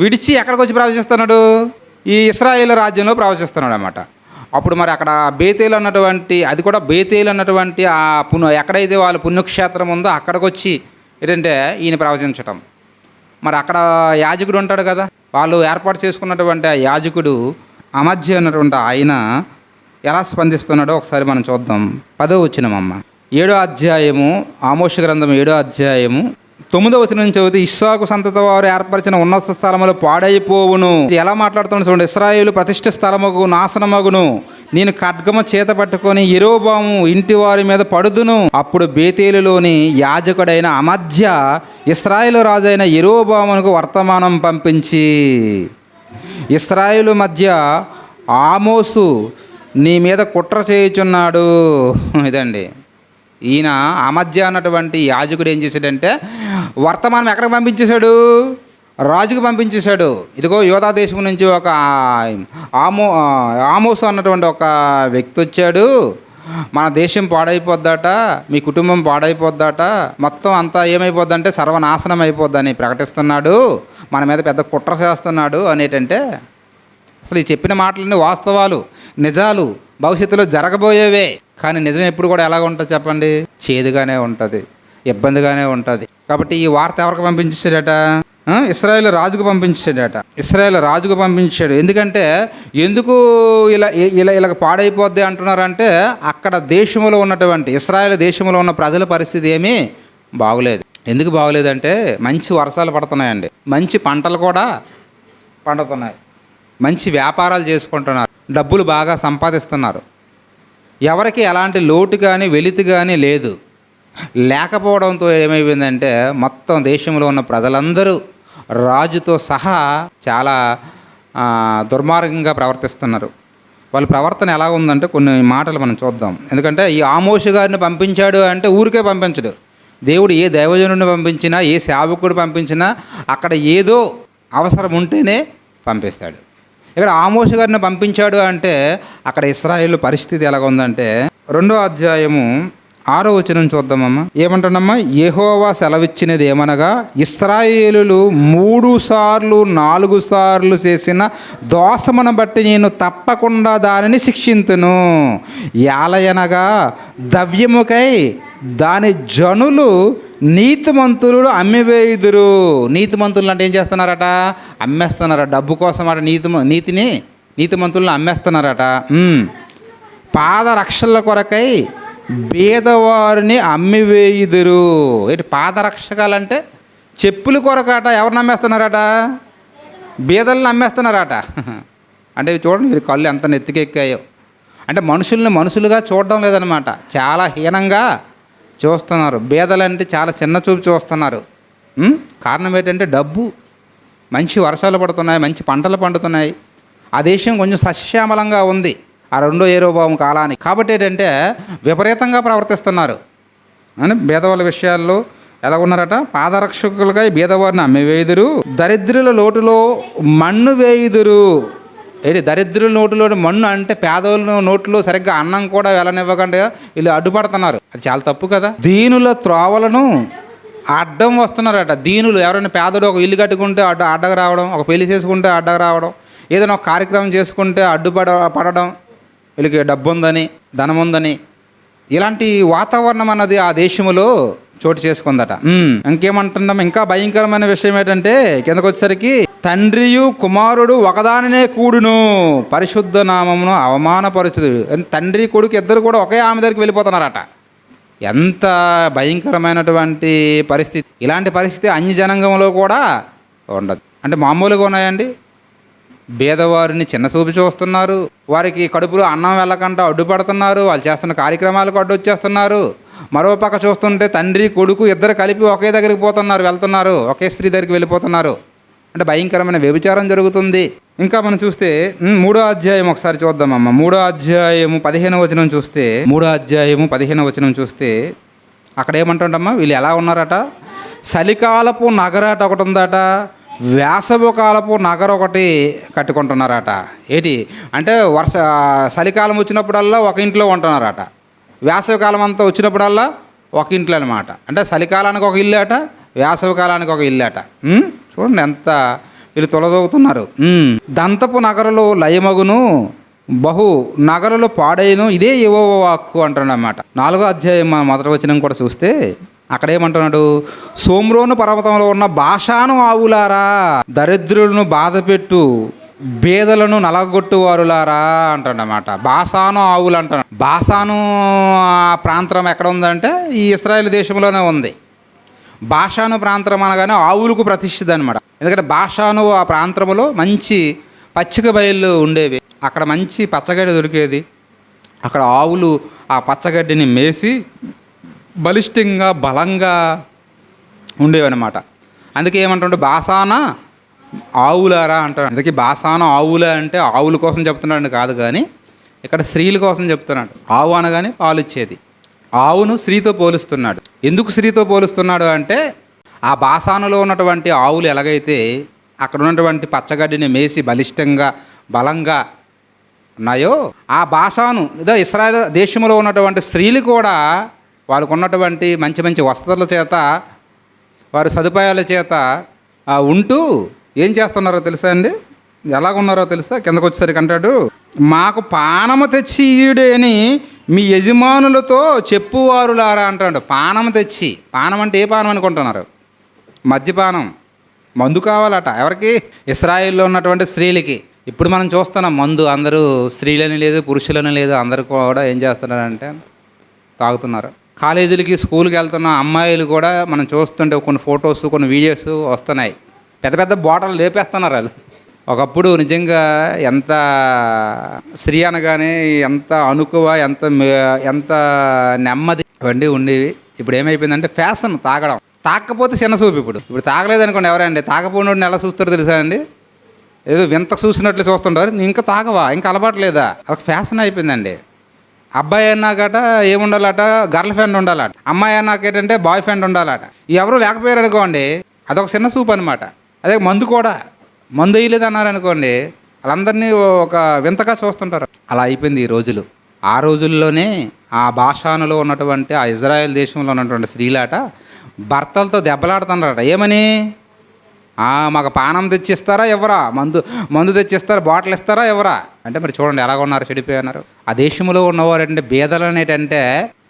విడిచి ఎక్కడికి వచ్చి ప్రవచిస్తున్నాడు? ఈ ఇశ్రాయేలు రాజ్యంలో ప్రవచిస్తున్నాడు అన్నమాట. అప్పుడు మరి అక్కడ బేతేలు అన్నటువంటి, అది కూడా బేతేలు అన్నటువంటి ఆ ఎక్కడైతే వాళ్ళ పుణ్యక్షేత్రం ఉందో అక్కడికి వచ్చి ఏంటంటే ఈయన ప్రవచించటం. మరి అక్కడ యాజకుడు ఉంటాడు కదా, వాళ్ళు ఏర్పాటు చేసుకున్నటువంటి ఆ యాజకుడు అమధ్య అన్నటువంటి ఆయన ఎలా స్పందిస్తున్నాడో ఒకసారి మనం చూద్దాం. 10వ వచనం 7వ అధ్యాయము ఆమోషు గ్రంథం 7వ అధ్యాయము 9వ వచనం నుంచి చదివితే ఇస్సాకు సంతతి వారు ఏర్పరిచిన ఉన్నత స్థలములు పాడైపోవును. ఎలా మాట్లాడుతున్నాడు చూడండి. ఇశ్రాయేలు ప్రతిష్ఠ స్థలముకు నాశనమగును. నేను ఖడ్గము చేత పట్టుకొని యెరోబాము ఇంటి వారి మీద పడుదును. అప్పుడు బేతేలులోని యాజకుడైన అమధ్య ఇశ్రాయేలు రాజైన యెరోబామునకు వర్తమానం పంపించి, ఇశ్రాయేలు మధ్య ఆమోసు నీ మీద కుట్ర చేయుచున్నాడు. ఇదండి, ఈయన అమధ్య అన్నటువంటి యాజకుడు ఏం చేశాడంటే వర్తమానం ఎక్కడికి పంపించేశాడు? రాజుకు పంపించేశాడు. ఇదిగో యోధా దేశం నుంచి ఒక ఆమోసు అన్నటువంటి ఒక వ్యక్తి వచ్చాడు, మన దేశం పాడైపోద్దట, మీ కుటుంబం పాడైపోద్దట, మొత్తం అంతా ఏమైపోద్దంటే సర్వనాశనం అయిపోద్దని ప్రకటిస్తున్నాడు, మన మీద పెద్ద కుట్ర చేస్తున్నాడు అనేటంటే అసలు ఈ చెప్పిన మాటలన్నీ వాస్తవాలు, నిజాలు, భవిష్యత్తులో జరగబోయేవే. కానీ నిజం ఎప్పుడు కూడా ఎలాగ ఉంటుంది చెప్పండి? చేదుగానే ఉంటుంది, ఇబ్బందిగానే ఉంటుంది. కాబట్టి ఈ వార్త ఎవరికి పంపించాడట? ఇశ్రాయేలు రాజుకు పంపించాడట. ఇశ్రాయేలు రాజుకు పంపించాడు. ఎందుకంటే ఎందుకు ఇలా పాడైపోద్ది అంటున్నారంటే అక్కడ దేశంలో ఉన్నటువంటి ఇశ్రాయేలు దేశంలో ఉన్న ప్రజల పరిస్థితి ఏమీ బాగులేదు. ఎందుకు బాగులేదంటే మంచి వర్షాలు పడుతున్నాయండి, మంచి పంటలు కూడా పండుతున్నాయి, మంచి వ్యాపారాలు చేసుకుంటున్నారు, డబ్బులు బాగా సంపాదిస్తున్నారు, ఎవరికి ఎలాంటి లోటు కానీ వెలితి కానీ లేదు. లేకపోవడంతో ఏమైపోయిందంటే మొత్తం దేశంలో ఉన్న ప్రజలందరూ రాజుతో సహా చాలా దుర్మార్గంగా ప్రవర్తిస్తున్నారు. వాళ్ళ ప్రవర్తన ఎలా ఉందంటే కొన్ని మాటలు మనం చూద్దాం. ఎందుకంటే ఈ ఆమోషు గారిని పంపించాడు అంటే ఊరికే పంపించడు. దేవుడు ఏ దైవజనుడిని పంపించినా, ఏ సేవకుడు పంపించినా అక్కడ ఏదో అవసరం ఉంటేనే పంపిస్తాడు. ఇక్కడ ఆమోషు గారిని పంపించాడు అంటే అక్కడ ఇశ్రాయేలు పరిస్థితి ఎలాగ ఉందంటే 2వ అధ్యాయము 6వ వచనం చూద్దామమ్మా. ఏమంటానమ్మా? యెహోవా సెలవిచ్చినది ఏమనగా, ఇశ్రాయేలులు 3 సార్లు 4 సార్లు చేసిన దోషమును బట్టి నేను తప్పకుండా దానిని శిక్షింతును. యాలయనగా ద్రవ్యముకై దాని జనులు నీతిమంతులు అమ్మివేయుదురు. నీతిమంతులు అంటే ఏం చేస్తున్నారట? అమ్మేస్తున్నారట. డబ్బు కోసం అట నీతిమంతులను అమ్మేస్తున్నారట. పాదరక్షల కొరకై బీదవారిని అమ్మివేయుదురు. ఏంటి పాదరక్షకాలంటే? చెప్పుల కొరకట ఎవరిని అమ్మేస్తున్నారట? బీదలను అమ్మేస్తున్నారట. అంటే చూడండి, మీరు కళ్ళు ఎంత నెత్తికెక్కాయో. అంటే మనుషుల్ని మనుషులుగా చూడడం లేదనమాట, చాలా హీనంగా చూస్తున్నారు. బీదలంటే చాలా చిన్న చూపు చూస్తున్నారు. కారణం ఏంటంటే డబ్బు. మంచి వర్షాలు పడుతున్నాయి, మంచి పంటలు పండుతున్నాయి, ఆ దేశం కొంచెం సస్యశ్యామలంగా ఉంది ఆ 2వ యెరోబాము కాలానికి. కాబట్టి ఏంటంటే విపరీతంగా ప్రవర్తిస్తున్నారు అని బీదవాళ్ళ విషయాల్లో ఎలా ఉన్నారట? పాదరక్షకులుగా బీదవారిని అమ్మివేయుదురు, దరిద్రుల లోటులో మన్ను వేయుదురు. ఏంటి దరిద్రుల నోటులో మన్ను అంటే? పేదవాళ్ళ నోట్లో సరిగ్గా అన్నం కూడా వెళ్ళనివ్వకుండా వీళ్ళు అడ్డుపడుతున్నారు. అది చాలా తప్పు కదా. దీనుల త్రోవలను అడ్డం వస్తున్నారట. దీనులు ఎవరైనా పేదడు ఒక ఇల్లు కట్టుకుంటే అడ్డగా రావడం, ఒక పెళ్లి చేసుకుంటే అడ్డగా రావడం, ఏదైనా ఒక కార్యక్రమం చేసుకుంటే పడడం, వీళ్ళకి డబ్బు ఉందని, ధనం ఉందని, ఇలాంటి వాతావరణం అన్నది ఆ దేశంలో చోటు చేసుకుందట. ఇంకేమంటున్నాం? ఇంకా భయంకరమైన విషయం ఏంటంటే కిందకు వచ్చేసరికి తండ్రియు కుమారుడు ఒకదానినే కూడును, పరిశుద్ధ నామమును అవమానపరచుదు. తండ్రి కొడుకు ఇద్దరు కూడా ఒకే ఆమె దగ్గరికి వెళ్ళిపోతున్నారట. ఎంత భయంకరమైనటువంటి పరిస్థితి. ఇలాంటి పరిస్థితి అన్య జనాంగంలో కూడా ఉండదు. అంటే మామూలుగా ఉన్నాయండి. బీదవారిని చిన్న చూపు చూస్తున్నారు, వారికి కడుపులో అన్నం వెళ్ళకుండా అడ్డుపడుతున్నారు, వాళ్ళు చేస్తున్న కార్యక్రమాలకు అడ్డు వచ్చేస్తున్నారు. మరో పక్క చూస్తుంటే తండ్రి కొడుకు ఇద్దరు కలిపి ఒకే దగ్గరికి వెళ్తున్నారు, ఒకే స్త్రీ దగ్గరికి వెళ్ళిపోతున్నారు. అంటే భయంకరమైన వ్యభిచారం జరుగుతుంది. ఇంకా మనం చూస్తే 3వ అధ్యాయం ఒకసారి చూద్దామమ్మ. 3వ అధ్యాయము 15వ వచనం చూస్తే 3వ అధ్యాయము 15వ వచనం చూస్తే అక్కడ ఏమంటాడమ్మా? వీళ్ళు ఎలా ఉన్నారట? చలికాలపు నగరాట ఒకటి ఉందట, వేసవికాలపు నగరం ఒకటి కట్టుకుంటున్నారట. ఏంటి అంటే చలికాలం వచ్చినప్పుడల్లా ఒక ఇంట్లో ఉంటున్నారట, వేసవికాలం అంతా వచ్చినప్పుడల్లా ఒక ఇంట్లో అనమాట. అంటే చలికాలానికి ఒక ఇల్లు అట, వేసవికాలానికి ఒక ఇల్లు అట. చూడండి ఎంత వీళ్ళు తొలదోగుతున్నారు. దంతపు నగరులు లయమగును, బహు నగరులు పాడైను, ఇదే యెహోవా వాక్కు అంటున్నమాట. 4వ అధ్యాయం 1వ వచనం కూడా చూస్తే అక్కడ ఏమంటున్నాడు? సోమ్రోను పర్వతంలో ఉన్న బాషాను ఆవులారా, దరిద్రులను బాధపెట్టు బేదలను నలగొట్టువారులారా అంటాడనమాట. బాషాను ఆవులు అంటాడు. బాషాను ప్రాంతం ఎక్కడ ఉందంటే ఈ ఇశ్రాయేలు దేశంలోనే ఉంది. బాషాను ప్రాంతం అనగానే ఆవులకు ప్రతిష్ఠిత అనమాట. ఎందుకంటే బాషాను ఆ ప్రాంతంలో మంచి పచ్చిక బయళ్ళు ఉండేవి, అక్కడ మంచి పచ్చగడ్డి దొరికేది. అక్కడ ఆవులు ఆ పచ్చగడ్డిని మేసి బలిష్టంగా బలంగా ఉండేవన్నమాట. అందుకే ఏమంటుంటే బాసాన ఆవులారా అంటాడు. అందుకే బాసాన ఆవుల అంటే ఆవుల కోసం చెప్తున్నాడు కాదు, కానీ ఇక్కడ స్త్రీల కోసం చెప్తున్నాడు. ఆవు అనగానే పాలు ఇచ్చేది. ఆవును స్త్రీతో పోలుస్తున్నాడు. ఎందుకు స్త్రీతో పోలుస్తున్నాడు అంటే ఆ బాసానులో ఉన్నటువంటి ఆవులు ఎలాగైతే అక్కడ ఉన్నటువంటి పచ్చగడ్డిని మేసి బలిష్టంగా బలంగా ఉన్నాయో, ఆ బాషాను ఏదో ఇశ్రాయేలు దేశంలో ఉన్నటువంటి స్త్రీలు కూడా వాళ్ళకు ఉన్నటువంటి మంచి మంచి వస్త్రాల చేత వారి సదుపాయాల చేత ఉంటూ ఏం చేస్తున్నారో తెలుసా అండి? ఎలాగున్నారో తెలుసా? కిందకు వచ్చేసరికి అంటాడు, మాకు పానము తెచ్చి ఈయుడే అని మీ యజమానులతో చెప్పువారులారా అంటాడు. పానము తెచ్చి, పానం అంటే ఏ పానం అనుకుంటున్నారు? మద్యపానం, మందు కావాలట. ఎవరికి? ఇశ్రాయేల్లో ఉన్నటువంటి స్త్రీలకి. ఇప్పుడు మనం చూస్తున్నాం మందు అందరూ స్త్రీలని లేదు పురుషులని లేదు అందరూ కూడా ఏం చేస్తున్నారంటే తాగుతున్నారు. కాలేజీలకి స్కూల్కి వెళ్తున్న అమ్మాయిలు కూడా మనం చూస్తుంటే కొన్ని ఫొటోస్ కొన్ని వీడియోస్ వస్తున్నాయి. పెద్ద పెద్ద బాటలు లేపేస్తున్నారు వాళ్ళు. ఒకప్పుడు నిజంగా ఎంత స్త్రీ అనగానే ఎంత అనుకువ ఎంత నెమ్మది వండి ఉండేవి. ఇప్పుడు ఏమైపోయిందంటే ఫ్యాషన్ తాగడం. తాగకపోతే చిన్న చూపు. ఇప్పుడు తాగలేదనుకోండి ఎవరండి, తాగపోయినోడిని ఎలా చూస్తారో తెలుసా అండి? ఏదో వింత చూసినట్లు చూస్తుంటారు. ఇంకా తాగవా, ఇంకా అలవాట్లేదా? అదొక ఫ్యాషన్ అయిపోయిందండి. అబ్బాయి అన్నాకట ఏముండాలట, గర్ల్ ఫ్రెండ్ ఉండాలట. అమ్మాయి అన్నాకేటంటే బాయ్ ఫ్రెండ్ ఉండాలట. ఎవరు లేకపోయారు అనుకోండి అదొక చిన్న చూపు అనమాట. అదే మందు కూడా, మందు వేయలేదు అన్నారనుకోండి వాళ్ళందరినీ ఒక వింతగా చూస్తుంటారు. అలా అయిపోయింది ఈ రోజులు. ఆ రోజుల్లోనే ఆ బాషానులో ఉన్నటువంటి ఆ ఇజ్రాయెల్ దేశంలో ఉన్నటువంటి స్త్రీలాట భర్తలతో దెబ్బలాడుతున్నారట. ఏమని? మాకు పానం తెచ్చిస్తారా ఎవరా, మందు తెచ్చిస్తారా, బాటిల్ ఇస్తారా ఎవరా అంటే మరి చూడండి ఎలాగ ఉన్నారు, చెడిపోయినారు. ఆ దేశంలో ఉన్నవారు అంటే బేదలు అనేటంటే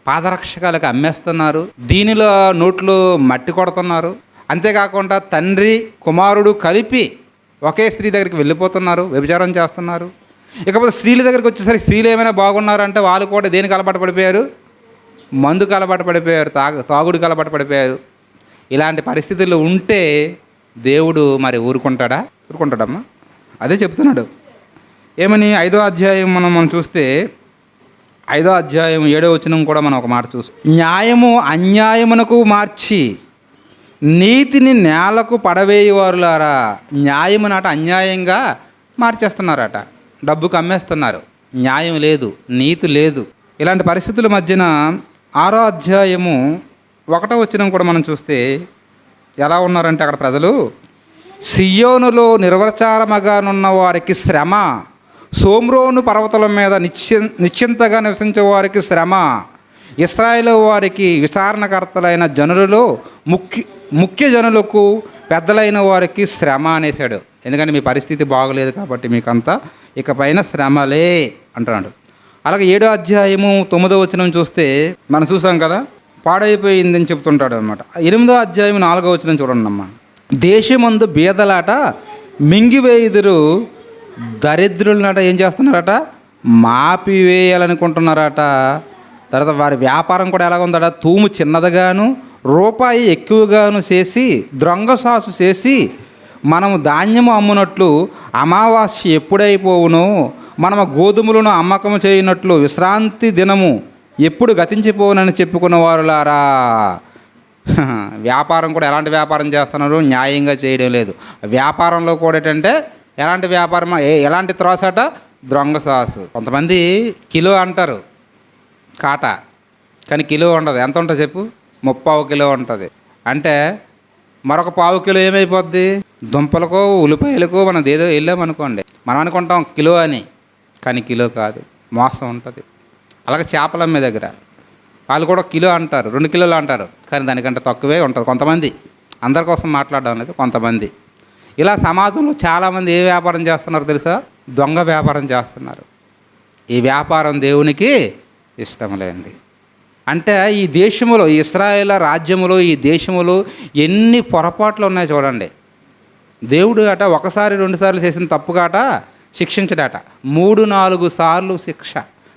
పాదరక్షకాలకు అమ్మేస్తున్నారు, దీనిలో నోట్లు మట్టి కొడుతున్నారు. అంతేకాకుండా తండ్రి కుమారుడు కలిపి ఒకే స్త్రీ దగ్గరికి వెళ్ళిపోతున్నారు, వ్యభిచారం చేస్తున్నారు. ఇకపోతే స్త్రీల దగ్గరికి వచ్చేసరికి స్త్రీలు ఏమైనా బాగున్నారంటే వాళ్ళు కూడా దేనికి అలవాటు పడిపోయారు? మందుకు అలవాటు పడిపోయారు, తాగుడికి అలవాటు పడిపోయారు. ఇలాంటి పరిస్థితుల్లో ఉంటే దేవుడు మరి ఊరుకుంటాడమ్మా? అదే చెప్తున్నాడు. ఏమని? 5వ అధ్యాయం మనం చూస్తే 5వ అధ్యాయం 7వ వచనం కూడా మనం ఒక మాట చూస్తాం. న్యాయము అన్యాయమునకు మార్చి నీతిని నేలకు పడవేయువారులారా. న్యాయమునట అన్యాయంగా మార్చేస్తున్నారట, డబ్బుకు అమ్మేస్తున్నారు. న్యాయం లేదు, నీతి లేదు. ఇలాంటి పరిస్థితుల మధ్యన 6వ అధ్యాయము 1వ వచనం కూడా మనం చూస్తే ఎలా ఉన్నారంటే అక్కడ ప్రజలు, సియోనులో నిర్వచారముగానున్న వారికి శ్రమ, సోమ్రోను పర్వతాల మీద నిశ్చింతగా నివసించే వారికి శ్రమ, ఇశ్రాయేలు వారికి విచారణకర్తలైన జనులలో ముఖ్య జనులకు పెద్దలైన వారికి శ్రమ అనేసాడు. ఎందుకంటే మీ పరిస్థితి బాగలేదు కాబట్టి మీకంతా ఇకపైన శ్రమలే అంటున్నాడు. అలాగే 7వ అధ్యాయము 9వ వచనం చూస్తే మనం చూసాం కదా, పాడైపోయిందని చెప్తుంటాడు అనమాట. 8వ అధ్యాయం 4వ వచనం చూడండి అమ్మ. దేశమందు బీదలాట మింగివేయుదురు, దరిద్రులనట ఏం చేస్తున్నారట, మాపివేయాలనుకుంటున్నారట. తర్వాత వారి వ్యాపారం కూడా ఎలాగ ఉందట, తూము చిన్నదిగాను రూపాయి ఎక్కువగాను చేసి ద్రొంగసాసు చేసి మనము ధాన్యము అమ్మునట్లు అమావాస్య ఎప్పుడైపోవునో, మనము గోధుమలను అమ్మకము చేయనట్లు విశ్రాంతి దినము ఎప్పుడు గతించిపోనని చెప్పుకున్న వారులారా. వ్యాపారం కూడా ఎలాంటి వ్యాపారం చేస్తున్నారు? న్యాయంగా చేయడం లేదు. వ్యాపారంలో కూడా ఏంటంటే ఎలాంటి వ్యాపారం, ఎలాంటి త్రాసట, ద్రొంగసాసు. కొంతమంది కిలో అంటారు కాటా, కానీ కిలో ఉండదు. ఎంత ఉంటుంది చెప్పు? 30 కిలో ఉంటుంది. అంటే మరొక 1/4 కిలో ఏమైపోద్ది? దుంపలకో ఉల్లిపాయలకో మనం ఏదో వెళ్ళామనుకోండి, మనం అనుకుంటాం కిలో అని, కానీ కిలో కాదు, మోసం ఉంటుంది. అలాగే చేపలు అమ్మే దగ్గర వాళ్ళు కూడా కిలో అంటారు, 2 కిలోలు అంటారు, కానీ దానికంటే తక్కువే ఉంటుంది. కొంతమంది, అందరి కోసం మాట్లాడడం లేదు, కొంతమంది. ఇలా సమాజంలో చాలామంది ఏ వ్యాపారం చేస్తున్నారు తెలుసా? దొంగ వ్యాపారం చేస్తున్నారు. ఈ వ్యాపారం దేవునికి ఇష్టం లేనిది. అంటే ఈ దేశంలో, ఈ ఇశ్రాయేలు రాజ్యములో, ఈ దేశంలో ఎన్ని పొరపాట్లు ఉన్నాయి చూడండి. దేవుడు అట 1 2 సార్లు చేసిన తప్పు కాట శిక్షించడాట, 3 4 సార్లు శిక్ష.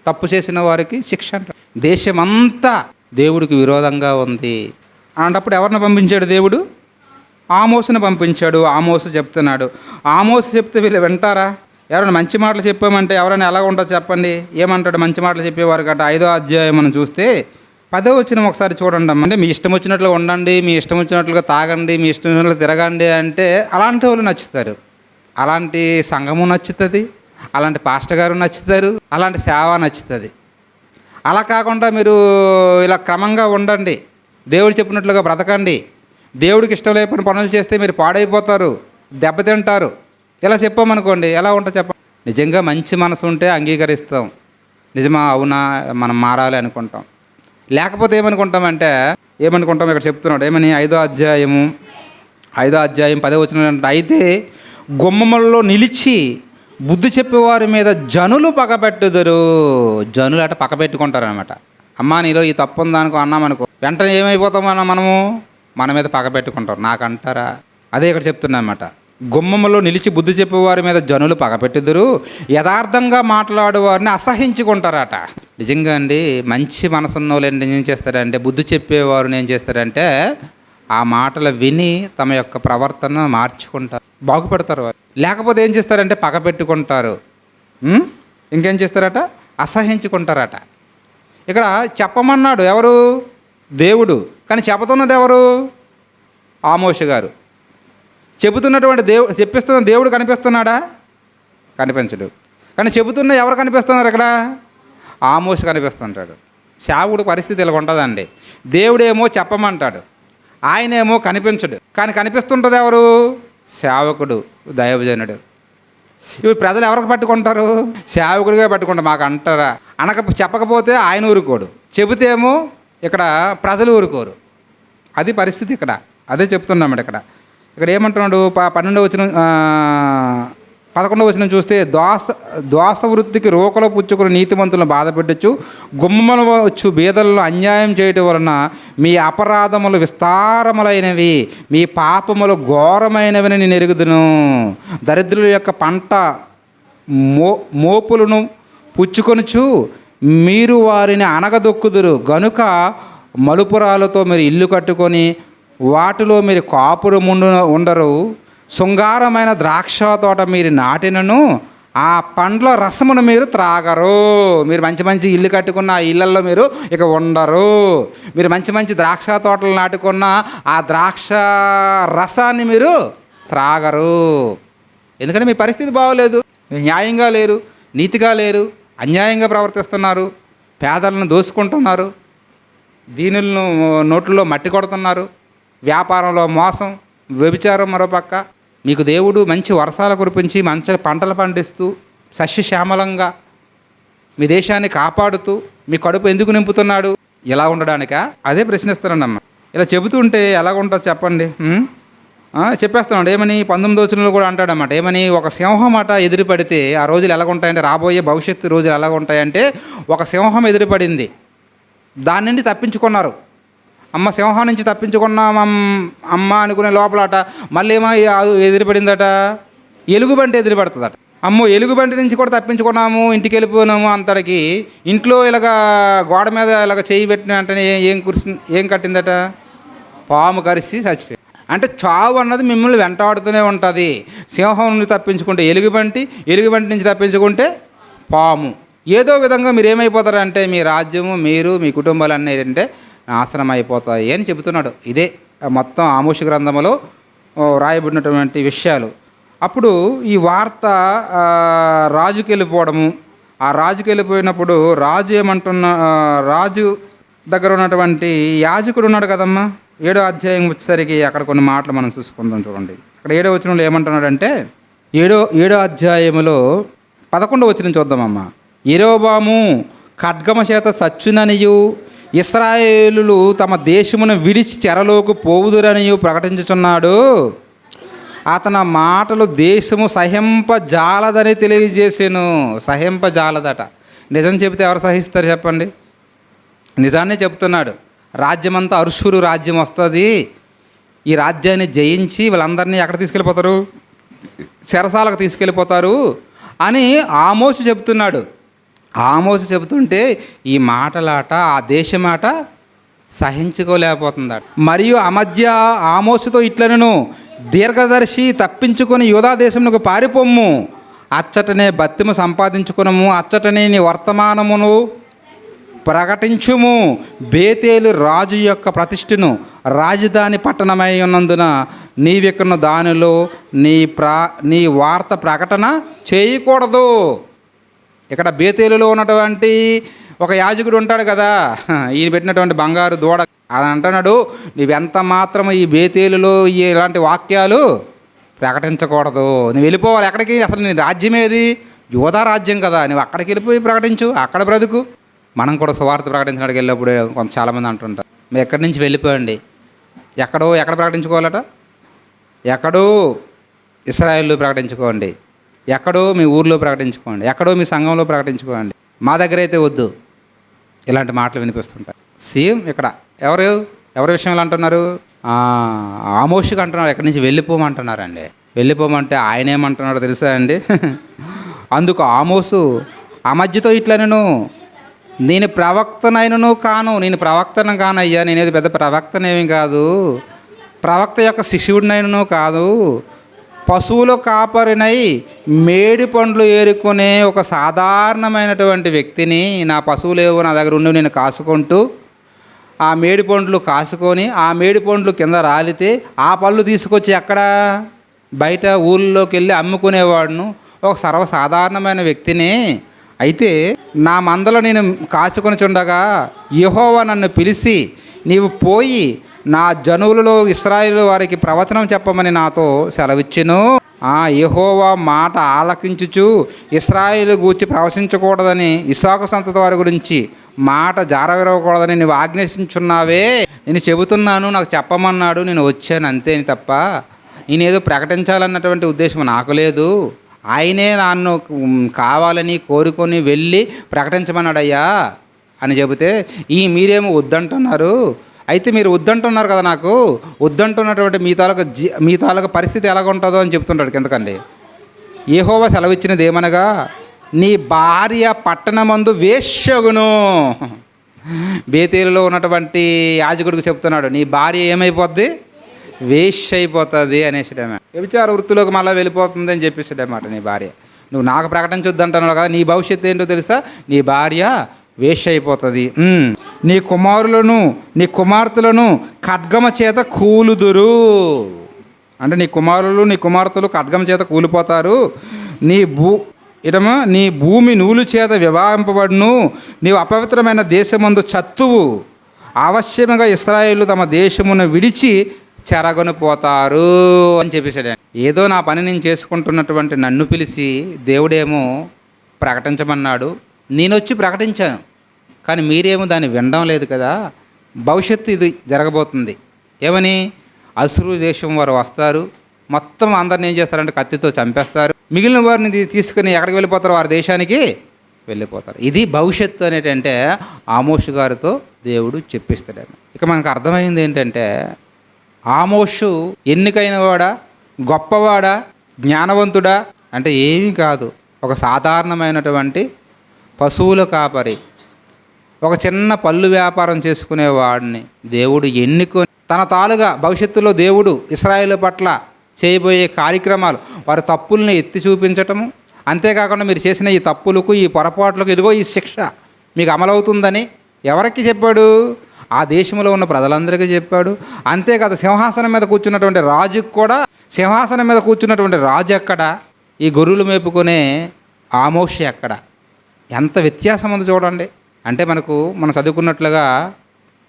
తప్పు చేసిన వారికి శిక్ష అంట. దేశమంతా దేవుడికి విరోధంగా ఉంది. అలాంటప్పుడు ఎవరిని పంపించాడు దేవుడు? ఆమోసుని పంపించాడు. ఆమోసు చెప్తున్నాడు. ఆమోసు చెప్తే వీళ్ళు వింటారా? ఎవరైనా మంచి మాటలు చెప్పామంటే ఎవరైనా ఎలా ఉంటుందో చెప్పండి. ఏమంటాడు? మంచి మాటలు చెప్పేవారు గట్ట 5వ అధ్యాయం మనం చూస్తే 10వ వచనం ఒకసారి చూడండి. అంటే మీ ఇష్టం వచ్చినట్లుగా ఉండండి, మీ ఇష్టం వచ్చినట్లుగా తాగండి, మీ ఇష్టం వచ్చినట్లు తిరగండి అంటే అలాంటి వాళ్ళు నచ్చుతారు. అలాంటి సంఘము నచ్చుతుంది, అలాంటి పాస్టర్ గారు నచ్చుతారు, అలాంటి సేవ నచ్చుతుంది. అలా కాకుండా మీరు ఇలా క్రమంగా ఉండండి, దేవుడు చెప్పినట్లుగా బ్రతకండి, దేవుడికి ఇష్టం లేకపోయిన పనులు చేస్తే మీరు పాడైపోతారు, దెబ్బతింటారు, ఇలా చెప్పామనుకోండి ఎలా ఉంటుంది చెప్పండి? నిజంగా మంచి మనసు ఉంటే అంగీకరిస్తాం, నిజమా అవునా మనం మారాలి అనుకుంటాం. లేకపోతే ఏమనుకుంటామంటే ఇక్కడ చెప్తున్నాడు ఏమని? 5వ అధ్యాయం 10వ వచనం. అయితే గుమ్మములలో నిలిచి బుద్ధి చెప్పేవారి మీద జనులు పగబెట్టుదురు. జనులు అట పగబెట్టుకుంటారనమాట. అమ్మా నీలో ఈ తప్పు ఉందనుకో అన్నామనుకో, వెంటనే ఏమైపోతామన్నా మనము మన మీద పగబెట్టుకుంటారు. నాకంటారా? అదే ఇక్కడ చెప్తున్నమాట. గుమ్మములో నిలిచి బుద్ధి చెప్పేవారి మీద జనులు పగపెట్టుదురు, యథార్థంగా మాట్లాడేవారిని అసహించుకుంటారట. నిజంగా అండి, మంచి మనసున్న వాళ్ళు ఏం చేస్తారంటే, బుద్ధి చెప్పేవారు ఏం చేస్తారంటే ఆ మాటలు విని తమ యొక్క ప్రవర్తన మార్చుకుంటారు, బాగుపడతారు. లేకపోతే ఏం చేస్తారంటే పగపెట్టుకుంటారు, ఇంకేం చేస్తారట? అసహించుకుంటారట. ఇక్కడ చెప్పమన్నాడు ఎవరు? దేవుడు. కానీ చెబుతున్నది ఎవరు? ఆమోషు గారు. చెబుతున్నటువంటి చెప్పిస్తున్న దేవుడు కనిపిస్తున్నాడా? కనిపించడు. కానీ చెబుతున్న ఎవరు కనిపిస్తున్నారు? ఇక్కడ ఆమోషు కనిపిస్తుంటాడు. సేవకుడు పరిస్థితి ఇలా ఉంటుందండి. దేవుడేమో చెప్పమంటాడు, ఆయనేమో కనిపించడు. కానీ కనిపిస్తుంటుంది ఎవరు? సేవకుడు, దైవజనుడు. ఇవి ప్రజలు ఎవరికి పట్టుకుంటారు? సేవకుడిగా పట్టుకుంటారు. మాకు అంటారా చెప్పకపోతే ఆయన ఊరుకోడు, చెబితేమో ఇక్కడ ప్రజలు ఊరుకోరు. అది పరిస్థితి ఇక్కడ. అదే చెప్తున్నామండి. ఇక్కడ ఏమంటున్నాడు? 12వ వచనం 11వ వచనం చూస్తే దోస వృత్తికి రోకలు పుచ్చుకుని నీతిమంతులను బాధపెట్టచ్చు, గుమ్మములు వచ్చు బీదలను అన్యాయం చేయటం వలన మీ అపరాధములు విస్తారములైనవి, మీ పాపములు ఘోరమైనవి నేను ఎరుగుదును. దరిద్రుల యొక్క పంట మోపులను పుచ్చుకొనుచు మీరు వారిని అనగదొక్కుదురు గనుక మలుపురాలతో మీరు ఇల్లు కట్టుకొని వాటిలో మీరు కాపురముండు ఉండరు. శృంగారమైన ద్రాక్ష తోట మీరు నాటినను ఆ పండ్ల రసమును మీరు త్రాగరు. మీరు మంచి మంచి ఇల్లు కట్టుకున్న ఆ ఇళ్ళల్లో మీరు ఇక ఉండరు. మీరు మంచి మంచి ద్రాక్ష తోటలు నాటుకున్న ఆ ద్రాక్ష రసాన్ని మీరు త్రాగరు. ఎందుకంటే మీ పరిస్థితి బాగోలేదు, న్యాయంగా లేరు, నీతిగా లేరు, అన్యాయంగా ప్రవర్తిస్తున్నారు, పేదలను దోసుకుంటున్నారు, దీనులను నోట్లలో మట్టి కొడుతున్నారు, వ్యాపారంలో మోసం, వ్యభిచారం. మరోపక్క మీకు దేవుడు మంచి వర్షాలు కురిపించి మంచి పంటలు పండిస్తూ సస్యశ్యామలంగా మీ దేశాన్ని కాపాడుతూ మీ కడుపు ఎందుకు నింపుతున్నాడు? ఎలా ఉండడానికా? అదే ప్రశ్నిస్తున్నానమ్మ. ఇలా చెబుతుంటే ఎలా ఉంటుంది చెప్పండి? చెప్పేస్తున్నాడు ఏమని? 19వ వచనంలో కూడా అంటాడన్నమాట. ఏమని? ఒక సింహం అట ఎదురుపడితే ఆ రోజులు ఎలాగుంటాయంటే, రాబోయే భవిష్యత్తు రోజులు ఎలాగుంటాయంటే, ఒక సింహం ఎదురుపడింది, దాని నుండి తప్పించుకున్నారు. అమ్మ సింహం నుంచి తప్పించుకున్నాం అమ్మ అనుకునే లోపలట మళ్ళీ ఏమో ఎదురుపడిందట, ఎలుగుబంటి ఎదురుపడుతుందట. అమ్మో ఎలుగుబంటి నుంచి కూడా తప్పించుకున్నాము, ఇంటికి వెళ్ళిపోయినాము అంతటికి ఇంట్లో ఇలాగ గోడ మీద ఇలాగ చేయి పెట్టిన వెంటనే ఏం కట్టిందట? పాము కరిసి చచ్చిపోయింది. అంటే చావు అన్నది మిమ్మల్ని వెంటాడుతూనే ఉంటుంది. సింహం నుండి తప్పించుకుంటే ఎలుగుబంటి, ఎలుగుబంటి నుంచి తప్పించుకుంటే పాము. ఏదో విధంగా మీరు ఏమైపోతారంటే మీ రాజ్యము, మీరు, మీ కుటుంబాలు అన్నీ ఏంటంటే నాశనం అయిపోతాయి అని చెబుతున్నాడు. ఇదే మొత్తం ఆమోషు గ్రంథంలో రాయబడినటువంటి విషయాలు. అప్పుడు ఈ వార్త రాజుకి వెళ్ళిపోవడము, ఆ రాజుకి వెళ్ళిపోయినప్పుడు రాజు దగ్గర ఉన్నటువంటి యాజకుడు ఉన్నాడు కదమ్మా. 7వ అధ్యాయం వచ్చేసరికి అక్కడ కొన్ని మాటలు మనం చూసుకుందాం. చూడండి అక్కడ 7వ వచనంలో ఏమంటున్నాడంటే, 7వ అధ్యాయంలో 11వ వచనం చూద్దామమ్మా. యెరోబాము ఖడ్గమ చేత చచ్చుననియు ఇశ్రాయేలులు తమ దేశమును విడిచి చెరలోకి పోవుదురనియు ప్రకటించుచున్నాడు. అతని మాటలు దేశము సహింపజాలదని తెలియజేసాను. సహింపజాలదట. నిజం చెబితే ఎవరు సహిస్తారు చెప్పండి? నిజాన్ని చెప్తున్నాడు. రాజ్యమంతా అరుషురు రాజ్యం వస్తుంది, ఈ రాజ్యాన్ని జయించి వీళ్ళందరినీ ఎక్కడ తీసుకెళ్ళిపోతారు? చెరసాలకు తీసుకెళ్ళిపోతారు అని ఆమోసు చెబుతున్నాడు. ఆమోసు చెబుతుంటే ఈ మాటలాట ఆ దేశమాట సహించుకోలేకపోతుందట. మరియు ఆ మధ్య ఆమోసుతో ఇట్లనను, దీర్ఘదర్శి తప్పించుకొని యూదా దేశమునకు పారిపోమ్ము, అచ్చటనే బత్తిము సంపాదించుకునము, అచ్చటనే నీ వర్తమానమును ప్రకటించుము. బేతేలు రాజు యొక్క ప్రతిష్ఠను రాజధాని పట్టణమై ఉన్నందున నీవిక్కను దానిలో నీ వార్త ప్రకటన చేయకూడదు. ఇక్కడ బేతేలులో ఉన్నటువంటి ఒక యాజకుడు ఉంటాడు కదా, ఈయన పెట్టినటువంటి బంగారు దూడ, అని అంటున్నాడు, నువ్వెంత మాత్రం ఈ బేతేలులో ఇలాంటి వాక్యాలు ప్రకటించకూడదు. నువ్వు వెళ్ళిపోవాలి. ఎక్కడికి? అసలు నీ రాజ్యం ఏది? యోధా రాజ్యం కదా, నువ్వు అక్కడికి వెళ్ళిపోయి ప్రకటించు, అక్కడ బ్రతుకు. మనం కూడా సువార్త ప్రకటించడానికి వెళ్ళినప్పుడు చాలామంది అంటుంటారు, మీరు ఎక్కడి నుంచి వెళ్ళిపోయండి. ఎక్కడ ప్రకటించుకోవాలట? ఎక్కడో ఇశ్రాయేల్లో ప్రకటించుకోండి, ఎక్కడో మీ ఊర్లో ప్రకటించుకోండి, ఎక్కడో మీ సంఘంలో ప్రకటించుకోండి, మా దగ్గర అయితే వద్దు. ఇలాంటి మాటలు వినిపిస్తుంటాయి. సేమ్ ఇక్కడ ఎవరి విషయంలో అంటున్నారు? ఆమోషుకి అంటున్నారు, ఎక్కడి నుంచి వెళ్ళిపోమంటున్నారండి. వెళ్ళిపోమంటే ఆయన ఏమంటున్నాడో తెలుసా అండి? అందుకు ఆమోసు ఆ మధ్యతో ఇట్లనను, నేను ప్రవక్తనైనను కాను. నేను ప్రవక్తను కానయ్యా, నేనేది పెద్ద ప్రవక్తనేమి కాదు, ప్రవక్త యొక్క శిష్యుడినైనను కాదు, పశువుల కాపరినై మేడి పండ్లు ఏరుకునే ఒక సాధారణమైనటువంటి వ్యక్తిని. నా పశువులు ఏవో నా దగ్గర ఉండి నేను కాసుకుంటూ ఆ మేడి పండ్లు కాసుకొని ఆ మేడి పండ్లు కింద రాలితే ఆ పళ్ళు తీసుకొచ్చి అక్కడ బయట ఊళ్ళోకి వెళ్ళి అమ్ముకునేవాడును, ఒక సర్వసాధారణమైన వ్యక్తిని. అయితే నా మందలో నేను కాచుకొని చుండగా యెహోవా నన్ను పిలిచి, నీవు పోయి నా జనువులలో ఇశ్రాయేలు వారికి ప్రవచనం చెప్పమని నాతో సెలవిచ్చెను. యెహోవా మాట ఆలకించుచు ఇశ్రాయేలు గూర్చి ప్రవచించకూడదని, ఇస్సాకు సంతతి వారి గురించి మాట జారవిరవకూడదని నువ్వు ఆజ్ఞాసించున్నావే. నేను చెబుతున్నాను, నాకు చెప్పమన్నాడు, నేను వచ్చాను అంతేని తప్ప నేనేదో ప్రకటించాలన్నటువంటి ఉద్దేశం నాకు లేదు. ఆయనే నన్ను కావాలని కోరుకొని వెళ్ళి ప్రకటించమన్నాడయ్యా అని చెబితే మీరేమో వద్దంటున్నారు. అయితే మీరు వద్దంటున్నారు కదా, నాకు వద్దంటున్నటువంటి మీ తాలూకు పరిస్థితి ఎలాగ ఉంటుందో అని చెప్తుంటాడు కిందకండి. యెహోవా సెలవిచ్చినది ఏమనగా, నీ భార్య పట్టణమందు వేశ్యగును. బేతేలులో ఉన్నటువంటి యాజకుడికి చెప్తున్నాడు, నీ భార్య ఏమైపోద్ది? వేశ్య అయిపోతుంది అనేసిడమే. వ్యభిచార వృత్తిలోకి మళ్ళీ వెళ్ళిపోతుంది అని చెప్పేసాడన్నమాట. నీ భార్య, నువ్వు నాకు ప్రకటించొద్దు అంటున్నావు కదా, నీ భవిష్యత్తు ఏంటో తెలుసా? నీ భార్య వేశ్య అయిపోతుంది. నీ కుమారులను నీ కుమార్తెలను ఖడ్గమ చేత కూలుదురు. అంటే నీ కుమారులు నీ కుమార్తెలు ఖడ్గమ చేత కూలిపోతారు. నీ భూమి నూలు చేత వివాహింపబడును. నీవు అపవిత్రమైన దేశమందు చత్తువు. అవశ్యముగా ఇశ్రాయేలు తమ దేశమును విడిచి చెరగొని పోతారు అని చెప్పేశాడు. ఏదో నా పని నేను చేసుకుంటున్నటువంటి నన్ను పిలిచి దేవుడేమో ప్రకటించమన్నాడు, నేను వచ్చి ప్రకటించాను, కానీ మీరేమో దాన్ని వినడం లేదు కదా. భవిష్యత్తు ఇది జరగబోతుంది. ఏమని? అసురు దేశం వారు వస్తారు, మొత్తం అందరిని ఏం చేస్తారంటే కత్తితో చంపేస్తారు, మిగిలిన వారిని తీసుకుని ఎక్కడికి వెళ్ళిపోతారు? వారి దేశానికి వెళ్ళిపోతారు. ఇది భవిష్యత్తు అనేటంటే ఆమోషు గారితో దేవుడు చెప్పిస్తాడు. ఇక మనకు అర్థమైంది ఏంటంటే, ఆమోషు ఎన్నికైన వాడా, గొప్పవాడా, జ్ఞానవంతుడా అంటే ఏమీ కాదు. ఒక సాధారణమైనటువంటి పశువుల కాపరి, ఒక చిన్న పళ్ళు వ్యాపారం చేసుకునేవాడిని దేవుడు ఎన్నుకొని తన తాలుగా భవిష్యత్తులో దేవుడు ఇశ్రాయేలు పట్ల చేయబోయే కార్యక్రమాలు, వారి తప్పుల్ని ఎత్తి చూపించటము, అంతేకాకుండా మీరు చేసిన ఈ తప్పులకు ఈ పొరపాట్లకు ఇదిగో ఈ శిక్ష మీకు అమలవుతుందని ఎవరికి చెప్పాడు? ఆ దేశంలో ఉన్న ప్రజలందరికీ చెప్పాడు. అంతేకాదు, సింహాసనం మీద కూర్చున్నటువంటి రాజుకు కూడా, సింహాసనం మీద కూర్చున్నటువంటి రాజు ఎక్కడ, ఈ గొర్రెలు మేపుకునే ఆమోషు ఎక్కడ? ఎంత వ్యత్యాసం ఉంది చూడండి. అంటే మనం చదువుకున్నట్లుగా,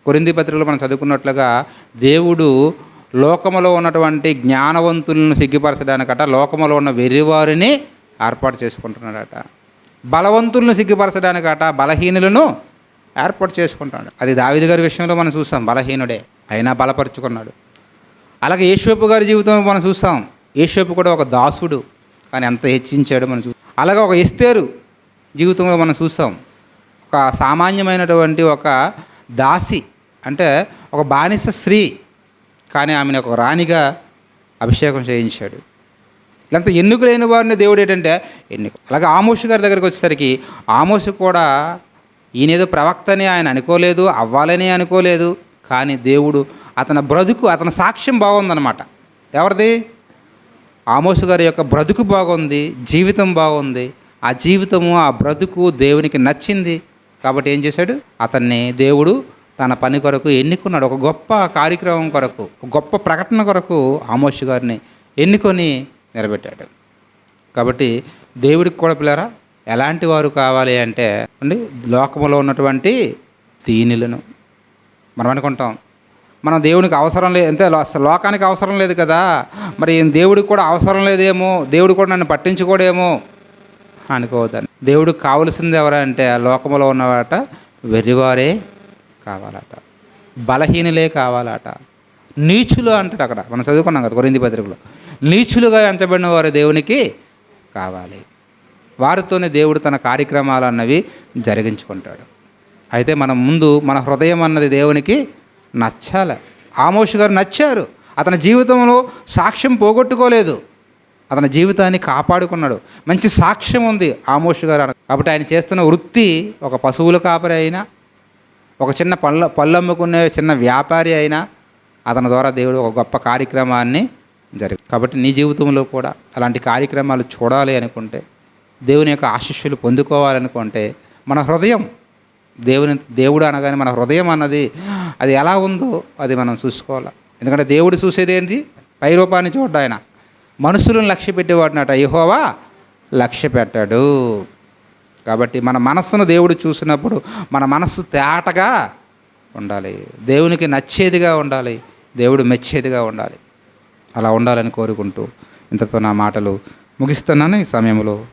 కొరింథీ పత్రికలో మనం చదువుకున్నట్లుగా, దేవుడు లోకములో ఉన్నటువంటి జ్ఞానవంతులను సిగ్గుపరచడానికట లోకములో ఉన్న వెర్రివారిని ఏర్పాటు చేసుకుంటున్నాడట. బలవంతులను సిగ్గుపరచడానికట బలహీనులను ఏర్పాటు చేసుకుంటాడు. అది దావీదు గారి విషయంలో మనం చూస్తాం, బలహీనుడే అయినా బలపరుచుకున్నాడు. అలాగే యేషోపు గారి జీవితం మనం చూస్తాం. యేషోపు కూడా ఒక దాసుడు, కానీ ఎంత హెచ్చించాడు మనం చూస్తాం. అలాగే ఒక ఎస్తేరు జీవితంలో మనం చూస్తాం. ఒక సామాన్యమైనటువంటి ఒక దాసి, అంటే ఒక బానిస స్త్రీ, కానీ ఆమెను ఒక రాణిగా అభిషేకం చేయించాడు. ఇలాంటి ఎన్నికలైన వారిని దేవుడు ఏంటంటే ఎన్నిక. అలాగే ఆమోషు గారి దగ్గరికి వచ్చేసరికి, ఆమోషు కూడా ఈయనేదో ప్రవక్తని ఆయన అనుకోలేదు, అవ్వాలని అనుకోలేదు, కానీ దేవుడు అతని బ్రతుకు, అతని సాక్ష్యం బాగుందన్నమాట. ఎవరిది? ఆమోసు గారి యొక్క బ్రతుకు బాగుంది, జీవితం బాగుంది. ఆ జీవితము, ఆ బ్రతుకు దేవునికి నచ్చింది. కాబట్టి ఏం చేశాడు? అతన్ని దేవుడు తన పని కొరకు ఎన్నుకున్నాడు. ఒక గొప్ప కార్యక్రమం కొరకు, ఒక గొప్ప ప్రకటన కొరకు ఆమోసు గారిని ఎన్నుకొని నిలబెట్టాడు. కాబట్టి దేవుడికి కూడా పిల్లరా ఎలాంటి వారు కావాలి అంటే అండి, లోకంలో ఉన్నటువంటి దీనులను. మనం అనుకుంటాం మనం దేవునికి అవసరం లేదు, అంతే లోకానికి అవసరం లేదు కదా, మరి దేవుడికి కూడా అవసరం లేదేమో, దేవుడు కూడా నన్ను పట్టించుకోడేమో అనుకోవద్దని. దేవుడికి కావలసింది ఎవరంటే ఆ లోకంలో ఉన్నవాట వెర్రివారే కావాలట, బలహీనులే కావాలట, నీచులు అంటాడు. అక్కడ మనం చదువుకున్నాం కదా కొరింథీ పత్రికలో, నీచులుగా ఎంచబడిన వారు దేవునికి కావాలి. వారితోనే దేవుడు తన కార్యక్రమాలు అన్నవి జరిగించుకుంటాడు. అయితే మనం ముందు మన హృదయం అన్నది దేవునికి నచ్చాలి. ఆమోసు గారు నచ్చారు. అతని జీవితంలో సాక్ష్యం పోగొట్టుకోలేదు, అతని జీవితాన్ని కాపాడుకున్నాడు. మంచి సాక్ష్యం ఉంది ఆమోసు గారు. కాబట్టి ఆయన చేస్తున్న వృత్తి ఒక పశువుల కాపరి అయినా, ఒక చిన్న పళ్ళు అమ్ముకునే చిన్న వ్యాపారి అయినా, అతని ద్వారా దేవుడు ఒక గొప్ప కార్యక్రమాన్ని కాబట్టి నీ జీవితంలో కూడా అలాంటి కార్యక్రమాలు చూడాలి అనుకుంటే, దేవుని యొక్క ఆశీస్సులు పొందుకోవాలనుకుంటే మన హృదయం దేవుడు అనగానే మన హృదయం అన్నది అది ఎలా ఉందో అది మనం చూసుకోవాలి. ఎందుకంటే దేవుడు చూసేది ఏంటి? పై రూపాన్ని చూడ్డా. ఆయన మనుషులను లక్ష్య పెట్టేవాడినట, యెహోవా లక్ష్య పెట్టాడు. కాబట్టి మన మనస్సును దేవుడు చూసినప్పుడు మన మనస్సు తేటగా ఉండాలి, దేవునికి నచ్చేదిగా ఉండాలి, దేవుడు మెచ్చేదిగా ఉండాలి. అలా ఉండాలని కోరుకుంటూ ఇంతతో నా మాటలు ముగిస్తున్నాను ఈ సమయంలో.